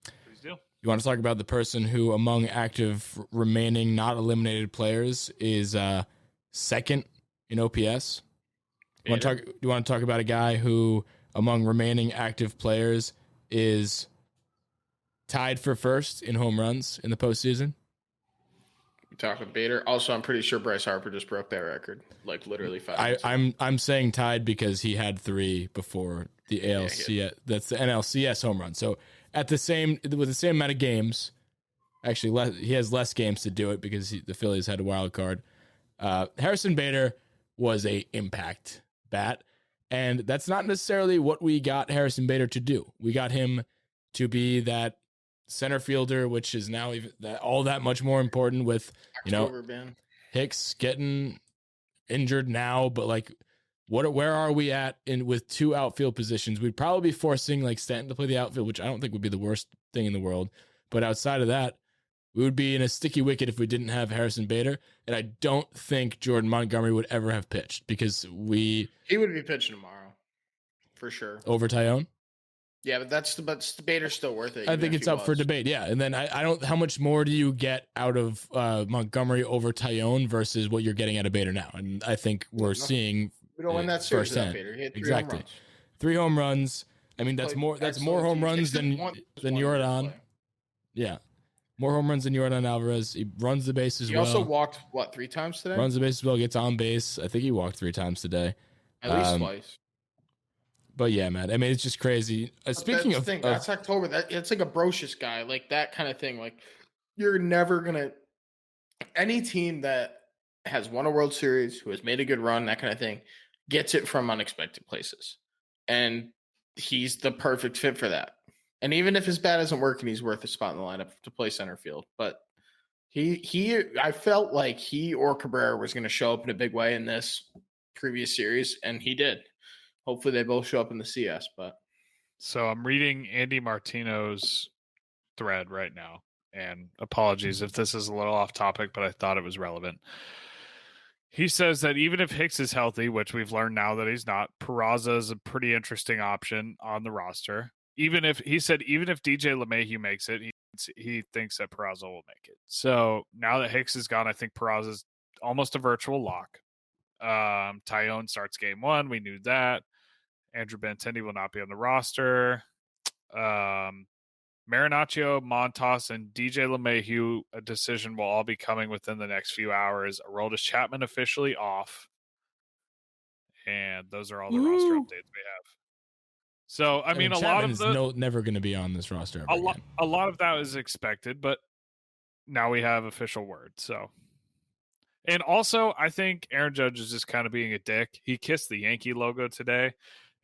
Please do. You want to talk about the person who among active remaining not eliminated players is second in OPS? You want to talk about a guy who among remaining active players is tied for first in home runs in the postseason? You talking Bader? Also, I'm pretty sure Bryce Harper just broke that record, like literally 5 minutes ago. I'm saying tied because he had 3 before the ALCS. That's the NLCS home run. So with the same amount of games, actually he has less games to do it because the Phillies had a wild card. Harrison Bader was a impact bat, and that's not necessarily what we got Harrison Bader to do. We got him to be that center fielder, which is now even all that much more important with Hicks getting injured now. But like, where are we at with 2 outfield positions? We'd probably be forcing like Stanton to play the outfield, which I don't think would be the worst thing in the world. But outside of that, we would be in a sticky wicket if we didn't have Harrison Bader. And I don't think Jordan Montgomery would ever have pitched because he would be pitching tomorrow for sure over Tyone. Yeah, but Bader's still worth it. I think it's up for debate. Yeah. And then I don't, how much more do you get out of Montgomery over Tyone versus what you're getting out of Bader now? And I think we're seeing we don't win that series without Bader. He had 3 home runs. 3 home runs. I mean, that's more home runs than Yordan. Yeah. More home runs than Yordan Alvarez. He runs the bases well. He also walked, 3 times today? Runs the bases well, gets on base. I think he walked 3 times today. At least twice. But yeah, man. I mean, it's just crazy. Speaking of thing, that's October. It's like a Brocious guy, like that kind of thing. Like you're never gonna any team that has won a World Series, who has made a good run, that kind of thing, gets it from unexpected places, and he's the perfect fit for that. And even if his bat isn't working, he's worth a spot in the lineup to play center field. But I felt like he or Cabrera was going to show up in a big way in this previous series, and he did. Hopefully they both show up in the CS. But so I'm reading Andy Martino's thread right now, and apologies if this is a little off topic, but I thought it was relevant. He says that even if Hicks is healthy, which we've learned now that he's not, Peraza is a pretty interesting option on the roster. Even if DJ LeMahieu makes it, he thinks that Peraza will make it. So now that Hicks is gone, I think Peraza is almost a virtual lock. Tyone starts game 1. We knew that. Andrew Benintendi will not be on the roster. Marinaccio, Montas, and DJ LeMahieu, a decision will all be coming within the next few hours. Aroldis Chapman officially off. And those are all the roster updates we have. So, I mean, a lot of the never going to be on this roster. A lot of that is expected, but now we have official word. So, and also, I think Aaron Judge is just kind of being a dick. He kissed the Yankee logo today,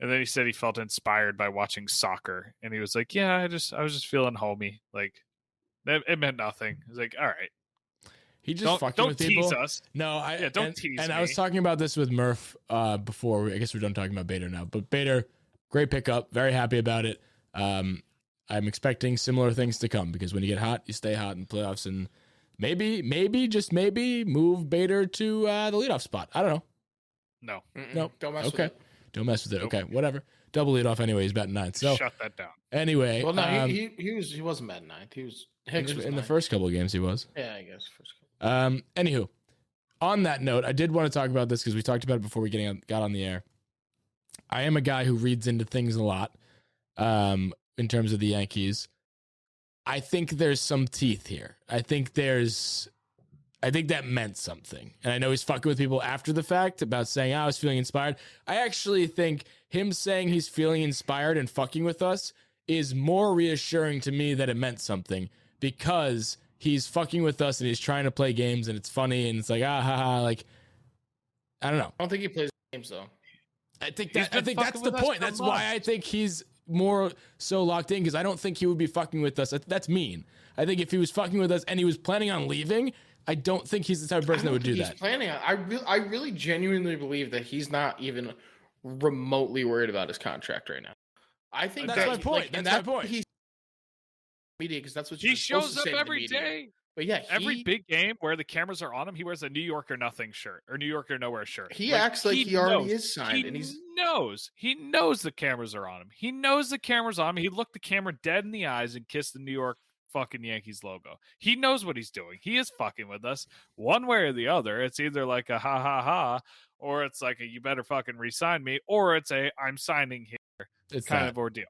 And then he said he felt inspired by watching soccer, and he was like, "Yeah, I was just feeling homey. Like it meant nothing." He's like, "All right, He just fucking with people. tease us." No, don't tease And me. I was talking about this with Murph before. I guess we're done talking about Bader now. But Bader, great pickup. Very happy about it. I'm expecting similar things to come because when you get hot, you stay hot in playoffs, and maybe just maybe move Bader to the leadoff spot. I don't know. No, No, Don't mess with okay. it. Don't mess with it. Nope. Okay, whatever. Double leadoff anyway. He's batting 9th. So shut that down. anyway, Well, no, he wasn't batting 9th. He was Hicks was in the ninth. first couple of games he was. Yeah, I guess first couple. Anywho, on that note, I did want to talk about this because we talked about it before we got on the air. I am a guy who reads into things a lot in terms of the Yankees. I think there's some teeth here. I think that meant something. And I know he's fucking with people after the fact about saying, I was feeling inspired. I actually think him saying he's feeling inspired and fucking with us is more reassuring to me that it meant something because he's fucking with us and he's trying to play games and it's funny and it's like, like, I don't know. I don't think he plays games though. I think He's been that's fucking the with us point. for That's why I months. think he's more so locked in because I don't think he would be fucking with us. That's mean. I think if he was fucking with us and he was planning on leaving, I don't think he's the type of person that would do He's that. planning on. I really genuinely believe that he's not even remotely worried about his contract right now. I think That's my point. That's my point. He's media because that's what He you're supposed shows to up say to the every media. day. But yeah, Every big game where the cameras are on him, he wears a New York or nothing shirt or New York or nowhere shirt. he acts like he already is signed, He and he's knows the cameras are on him. He knows the cameras on him. He looked the camera dead in the eyes and kissed the New York fucking Yankees logo. He knows what he's doing. He is fucking with us one way or the other. It's either like a ha ha ha, or it's like a you better fucking re-sign me, or it's a I'm signing here It's kind that. of ordeal.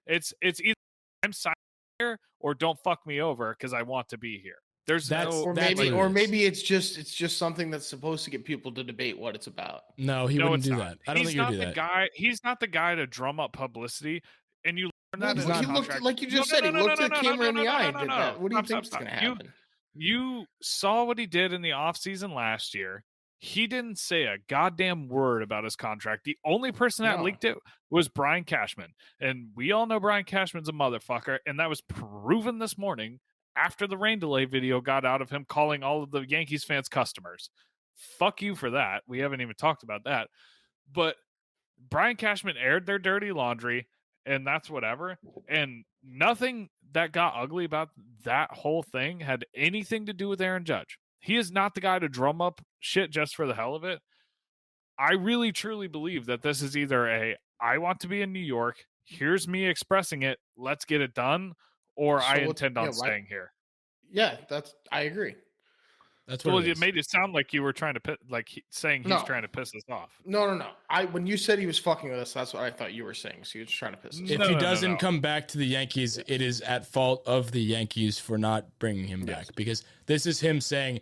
It's either I'm signing here or don't fuck me over because I want to be here. There's That's- no or That's maybe what it or is. maybe it's just something that's supposed to get people to debate what it's about. No, he No, wouldn't it's do not. that. I don't He's think he would not do the that. guy. He's not the guy to drum up publicity. And you learn that He in his looked contract. like you just No, said. no, He no, looked no, at the no, camera no, in no, the no, eye no, and no, did no. that. What do you Stop, think is stop, going to stop. happen? You saw what he did in the offseason last year. He didn't say a goddamn word about his contract. The only person that No. leaked it was Brian Cashman. And we all know Brian Cashman's a motherfucker. And that was proven this morning after the rain delay video got out of him calling all of the Yankees fans customers. Fuck you for that. We haven't even talked about that. But Brian Cashman aired their dirty laundry, and that's whatever. And nothing that got ugly about that whole thing had anything to do with Aaron Judge. He is not the guy to drum up shit just for the hell of it. I really truly believe that this is either I want to be in New York, here's me expressing it, let's get it done, or So I what- intend on yeah, why- staying here. Yeah, I agree. That's Well, what it made it sound like you were trying to saying he's No. trying to piss us off. No. When you said he was fucking with us, that's what I thought you were saying. So he was trying to piss us If off. he No. doesn't come back to the Yankees, it is at fault of the Yankees for not bringing him back Yes. because this is him saying,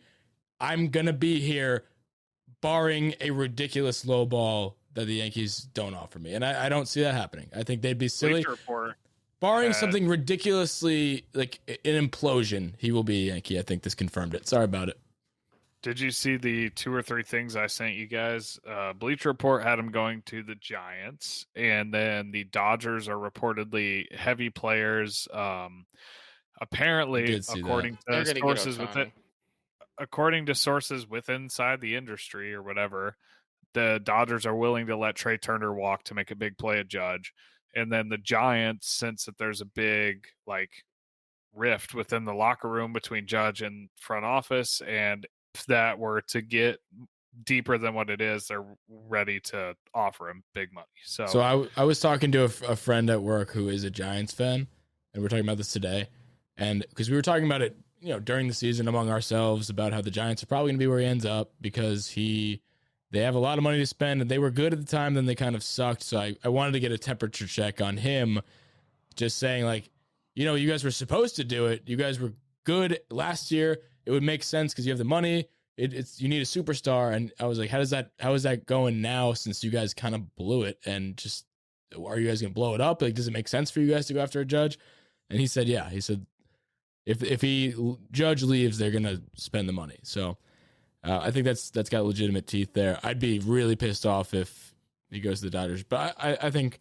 I'm going to be here barring a ridiculous low ball that the Yankees don't offer me. And I don't see that happening. I think they'd be silly. Bleacher Report. Barring something ridiculously like an implosion, he will be a Yankee. I think this confirmed it. Sorry about it. Did you see the 2 or 3 things I sent you guys? Bleacher Report had him going to the Giants, and then the Dodgers are reportedly heavy players. Apparently, Did see according They're to gonna get sources Ohtani. according to sources with inside the industry or whatever, the Dodgers are willing to let Trey Turner walk to make a big play at Judge, and then the Giants, since that there's a big rift within the locker room between Judge and front office, and if that were to get deeper than what it is, they're ready to offer him big money. So, I was talking to a friend at work who is a Giants fan, and we're talking about this today. And because we were talking about it, during the season among ourselves about how the Giants are probably going to be where he ends up because they have a lot of money to spend and they were good at the time, then they kind of sucked. So I wanted to get a temperature check on him, just saying you guys were supposed to do it. You guys were good last year. It would make sense because you have the money. You need a superstar. And I was like, how is that going now since you guys kind of blew it? And just, are you guys going to blow it up? Does it make sense for you guys to go after a Judge? And he said, yeah. He said, if Judge leaves, they're going to spend the money. So I think that's got legitimate teeth there. I'd be really pissed off if he goes to the Dodgers. But I think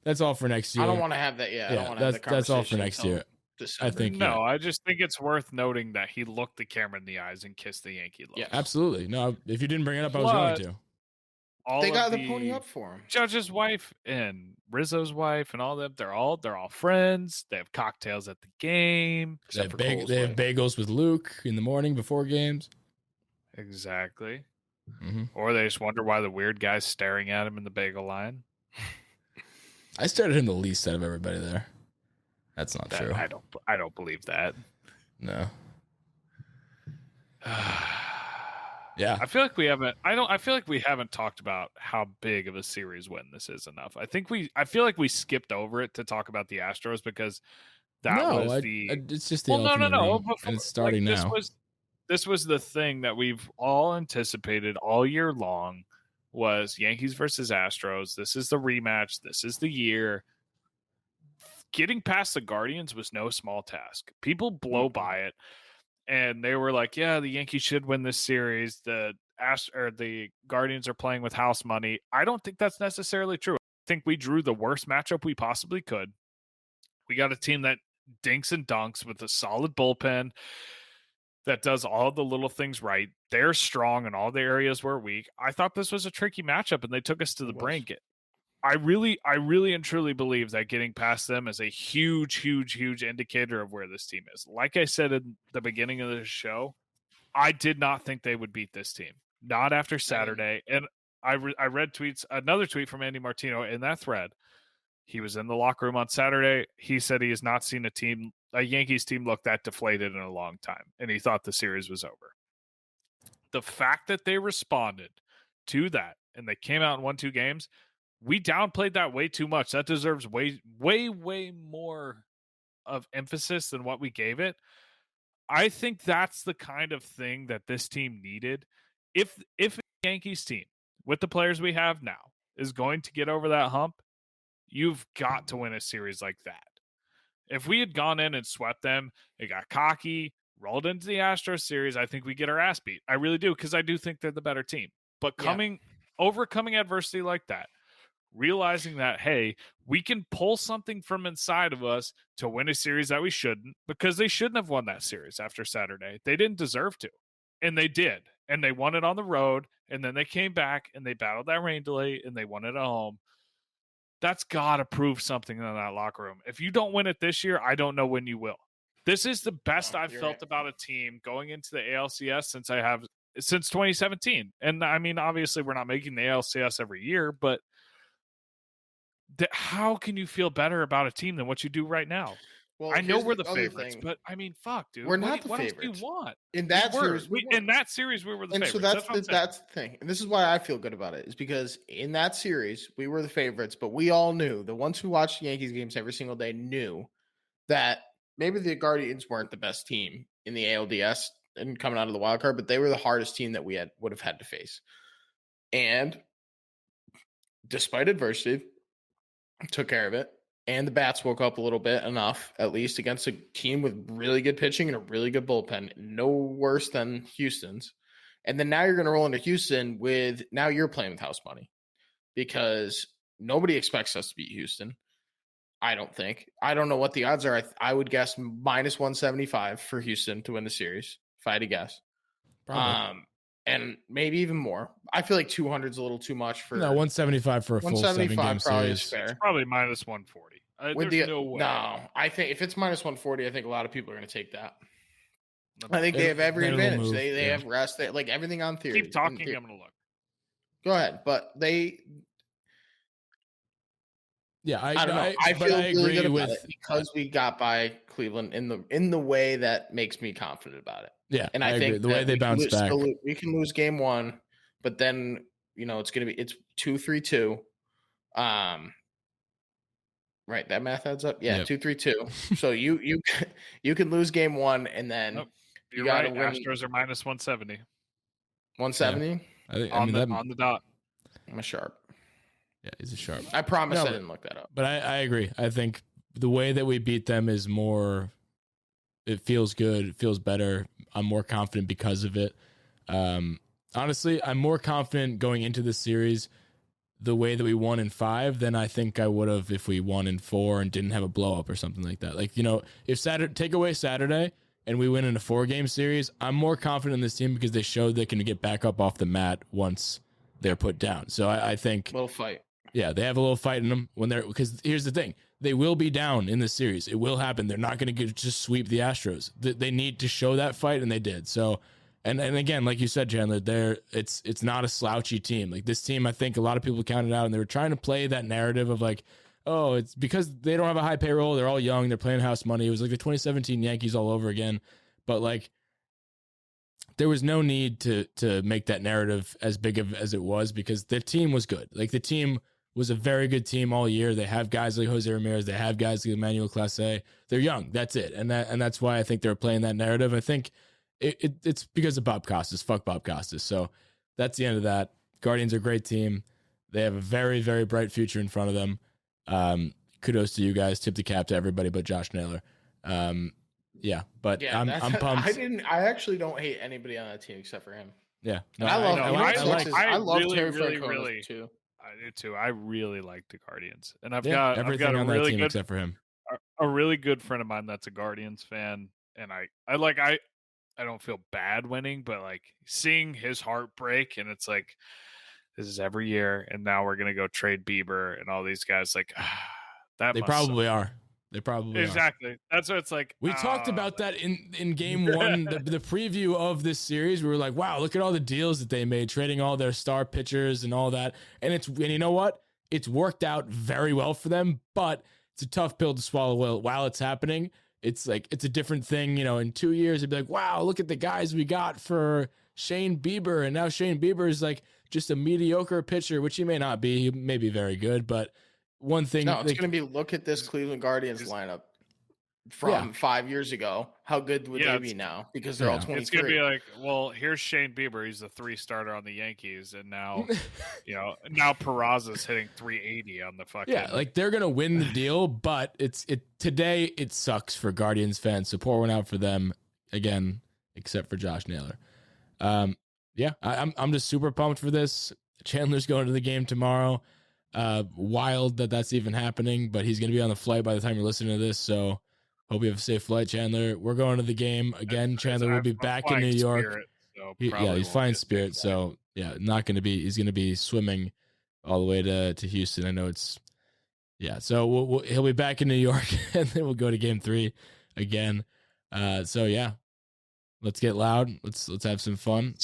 that's all for next year. I don't want to have that. Yeah, I don't want to have that that's all for conversation next year. December. I think No, I just think it's worth noting that he looked the camera in the eyes and kissed the Yankee logo. Yeah, absolutely. No, if you didn't bring it up, I was going to. All they got the pony up for him. Judge's wife and Rizzo's wife and all them, they're all friends. They have cocktails at the game. They have bagels with Luke in the morning before games. Exactly. Mm-hmm. Or they just wonder why the weird guy's staring at him in the bagel line. I stared at him the least out of everybody there. That's not true. I don't believe that. No. Yeah. I feel like we haven't talked about how big of a series win this is enough. I feel like we skipped over it to talk about the Astros because it's just the elephant in the room, and it's starting now. This was the thing that we've all anticipated all year long was Yankees versus Astros. This is the rematch. This is the year. Getting past the Guardians was no small task. People blow by it. And they were like, yeah, the Yankees should win this series. The Guardians are playing with house money. I don't think that's necessarily true. I think we drew the worst matchup we possibly could. We got a team that dinks and dunks with a solid bullpen that does all the little things right. They're strong in all the areas we're weak. I thought this was a tricky matchup, and they took us to the brink. I really and truly believe that getting past them is a huge indicator of where this team is. Like I said in the beginning of the show, I did not think they would beat this team. Not after Saturday. And I read another tweet from Andy Martino in that thread. He was in the locker room on Saturday. He said he has not seen a Yankees team look that deflated in a long time. And he thought the series was over. The fact that they responded to that and they came out and won 2 games, we downplayed that way too much. That deserves way more of emphasis than what we gave it. I think that's the kind of thing that this team needed. If the Yankees team, with the players we have now, is going to get over that hump, you've got to win a series like that. If we had gone in and swept them, they got cocky, rolled into the Astros series, I think we get our ass beat. I really do, because I do think they're the better team. But overcoming adversity like that, realizing that, hey, we can pull something from inside of us to win a series that we shouldn't, because they shouldn't have won that series after Saturday. They didn't deserve to, and they did. And they won it on the road, and then they came back and they battled that rain delay and they won it at home. That's got to prove something in that locker room. If you don't win it this year, I don't know when you will. This is the best I've felt about a team going into the ALCS since 2017. And I mean, obviously we're not making the ALCS every year, but how can you feel better about a team than what you do right now? Well, I know we're the favorites, but I mean, fuck, dude. We're not the favorites. What else do you want? In that series, we were the favorites. So that's the thing. And this is why I feel good about it, is because in that series, we were the favorites, but we all knew, the ones who watched Yankees games every single day knew that maybe the Guardians weren't the best team in the ALDS and coming out of the wild card, but they were the hardest team that we would have had to face. And despite adversity, took care of it. And the bats woke up a little bit enough, at least, against a team with really good pitching and a really good bullpen. No worse than Houston's. And then now you're going to roll into Houston with, now you're playing with house money, because nobody expects us to beat Houston. I don't think. I don't know what the odds are. I would guess minus 175 for Houston to win the series, if I had to guess. Probably. And maybe even more. I feel like 200 is a little too much for. No, 175 for a full 7-game series. Is fair. It's probably minus 140. There's no way. No, I think if it's minus 140, I think a lot of people are going to take that. I think they have every advantage. They have rest. They like everything on theory. Keep talking. I'm going to look. Go ahead, but they. Yeah, I don't know. I feel really good about it because we got by Cleveland in the way that makes me confident about it. Yeah, and I think the way they bounce back, we can lose game 1, but then it's 2-3-2. Right, that math adds up. Yeah, 2-3-2. So you can lose game 1, and then you got to win. Astros are minus 170. 170 on the dot. I'm a sharp. Yeah, he's a sharp. I promise I didn't look that up. But I agree. I think the way that we beat them is more. It feels good. It feels better. I'm more confident because of it. Honestly, I'm more confident going into this series the way that we won in 5 than I think I would have if we won in 4 and didn't have a blow up or something like that. Like, if take away Saturday and we win in a 4-game series, I'm more confident in this team because they showed they can get back up off the mat once they're put down. So I think little fight. Yeah, they have a little fight in them because here's the thing. They will be down in this series. It will happen. They're not going to just sweep the Astros. They need to show that fight, and they did. So, and again, like you said, Chandler, it's not a slouchy team. Like this team, I think a lot of people counted out, and they were trying to play that narrative of like, oh, it's because they don't have a high payroll. They're all young. They're playing house money. It was like the 2017 Yankees all over again. But like, there was no need to make that narrative as big as it was because the team was good. Like the team was a very good team all year. They have guys like Jose Ramirez. They have guys like Emmanuel Clase. They're young. That's it. And that's why I think they're playing that narrative. I think it's because of Bob Costas. Fuck Bob Costas. So that's the end of that. Guardians are a great team. They have a very, very bright future in front of them. Kudos to you guys. Tip the cap to everybody but Josh Naylor. I'm pumped. I actually don't hate anybody on that team except for him. Yeah. No, I love really, Terry really, Francona really too. I do too. I really like the Guardians, and I've everything got a on that really team good, except for him. a really good friend of mine that's a Guardians fan, and I don't feel bad winning, but like seeing his heart break, and it's like this is every year, and now we're gonna go trade Bieber and all these guys. Like They probably are. They probably exactly. Are. That's what it's like. We talked about that in game 1, the preview of this series. We were like, wow, look at all the deals that they made, trading all their star pitchers and all that. And you know what? It's worked out very well for them, but it's a tough pill to swallow while it's happening. It's like, it's a different thing. In 2 years, it'd be like, wow, look at the guys we got for Shane Bieber. And now Shane Bieber is like just a mediocre pitcher, which he may not be. He may be very good, but one thing. No, it's going to be look at this Cleveland Guardians lineup from 5 years ago. How good would they be now? Because they're all 23. It's going to be like, well, here's Shane Bieber. He's the 3 starter on the Yankees, and now, now Peraza's hitting 380 on the fucking. Yeah, like they're going to win the deal, but today it sucks for Guardians fans. So pour one out for them again, except for Josh Naylor. I'm just super pumped for this. Chandler's going to the game tomorrow. Wild that's even happening, but he's going to be on the flight by the time you're listening to this. So hope you have a safe flight, Chandler. We're going to the game again. Chandler will be back in New York. Spirit, he's flying Spirit. So not going to be, he's going to be swimming all the way to Houston. I know it's, so he'll be back in New York and then we'll go to game 3 again. Let's get loud. Let's have some fun.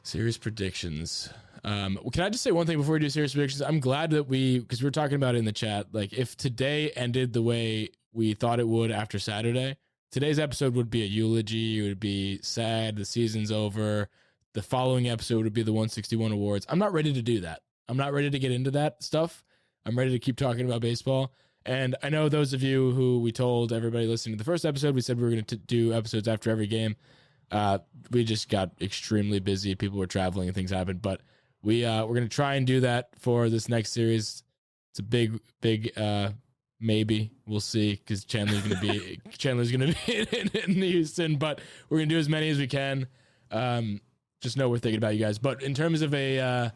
Series predictions. Can I just say one thing before we do serious predictions? I'm glad that because we were talking about it in the chat, like if today ended the way we thought it would after Saturday, today's episode would be a eulogy. It would be sad. The season's over. The following episode would be the 161 awards. I'm not ready to do that. I'm not ready to get into that stuff. I'm ready to keep talking about baseball. And I know those of you who we told everybody listening to the first episode, we said we were going to do episodes after every game. We just got extremely busy. People were traveling and things happened, but we're going to try and do that for this next series. It's a big maybe. We'll see, because Chandler's going to be in Houston, but we're going to do as many as we can. Just know we're thinking about you guys. But in terms of a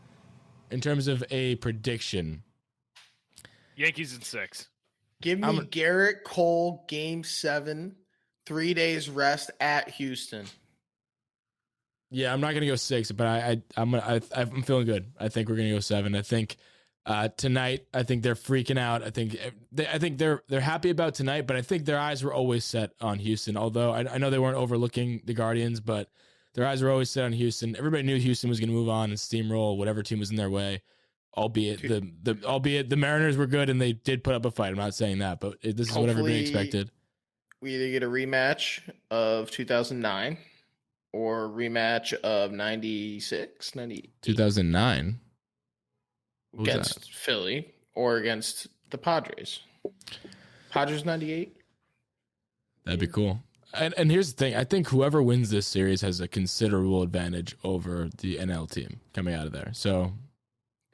prediction, Yankees in 6. Give me Garrett Cole game 7, 3 days rest at Houston. Yeah, I'm not gonna go 6, but I'm feeling good. I think we're gonna go 7. I think tonight, I think they're freaking out. I think they're happy about tonight, but I think their eyes were always set on Houston. Although I know they weren't overlooking the Guardians, but their eyes were always set on Houston. Everybody knew Houston was gonna move on and steamroll whatever team was in their way. Albeit the Mariners were good and they did put up a fight. I'm not saying that, but this is what everybody expected. We either get a rematch of 2009 or a rematch of 96, 98. 2009 against Philly or against the Padres. Padres 98. That'd be cool. And here's the thing. I think whoever wins this series has a considerable advantage over the NL team coming out of there. So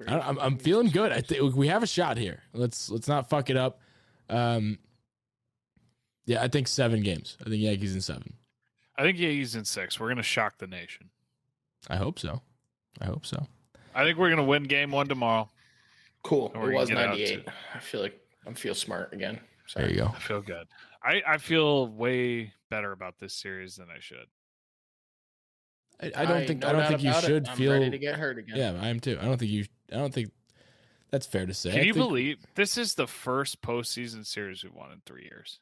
I'm feeling good. I think we have a shot here. Let's not fuck it up. I think 7 games. I think Yankees in 7. I think Yankees in 6. We're gonna shock the nation. I hope so. I think we're gonna win game 1 tomorrow. Cool. Or It was get out 98. I feel smart again. Sorry. There you go. I feel good. I feel way better about this series than I should. I don't think you should I'm feel ready to get hurt again. Yeah, I am too. I don't think that's fair to say. Can you believe this is the first postseason series we've won in 3 years?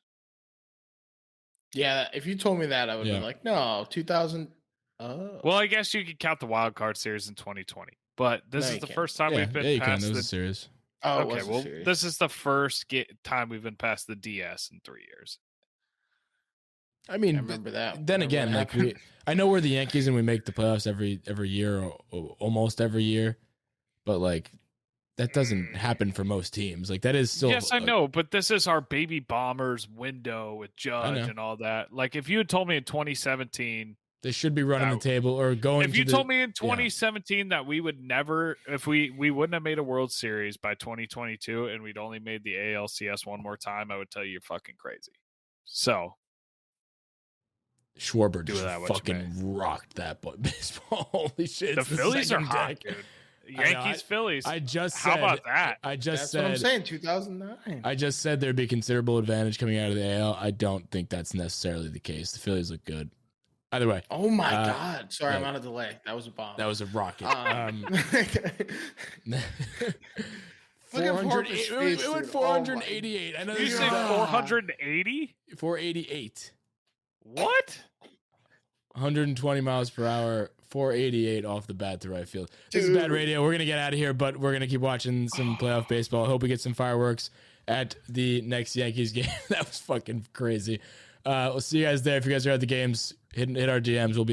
Yeah, if you told me that, I would have been like, no, 2000. Well, I guess you could count the wild card series in 2020, but this is the first time we've been past the series. Oh, okay. Well, this is the first time we've been past the DS in 3 years. I mean, I remember that. Then again, like I know we're the Yankees and we make the playoffs every year or almost every year, but like that doesn't happen for most teams. Like that is still. Yes, I know, but this is our baby Bombers window with Judge and all that. Like if you had told me in 2017. They should be running the table or going. If you told me in 2017 that we would never, if we wouldn't have made a World Series by 2022 and we'd only made the ALCS one more time, I would tell you you're fucking crazy. So Schwarber just fucking rocked that baseball. Holy shit! The Phillies are hot, dude. Yankees, Phillies. I just said. How about that? That's what I'm saying. 2009. I just said there'd be considerable advantage coming out of the AL. I don't think that's necessarily the case. The Phillies look good. Either way. Oh my God. Sorry, I'm on a delay. That was a bomb. That was a rocket. It went 488. I know you say 480? 488. What? 120 miles per hour, 488 off the bat to right field. This is bad radio. We're going to get out of here, but we're going to keep watching some playoff baseball. I hope we get some fireworks at the next Yankees game. That was fucking crazy. We'll see you guys there. If you guys are at the games, hit our DMs. We'll be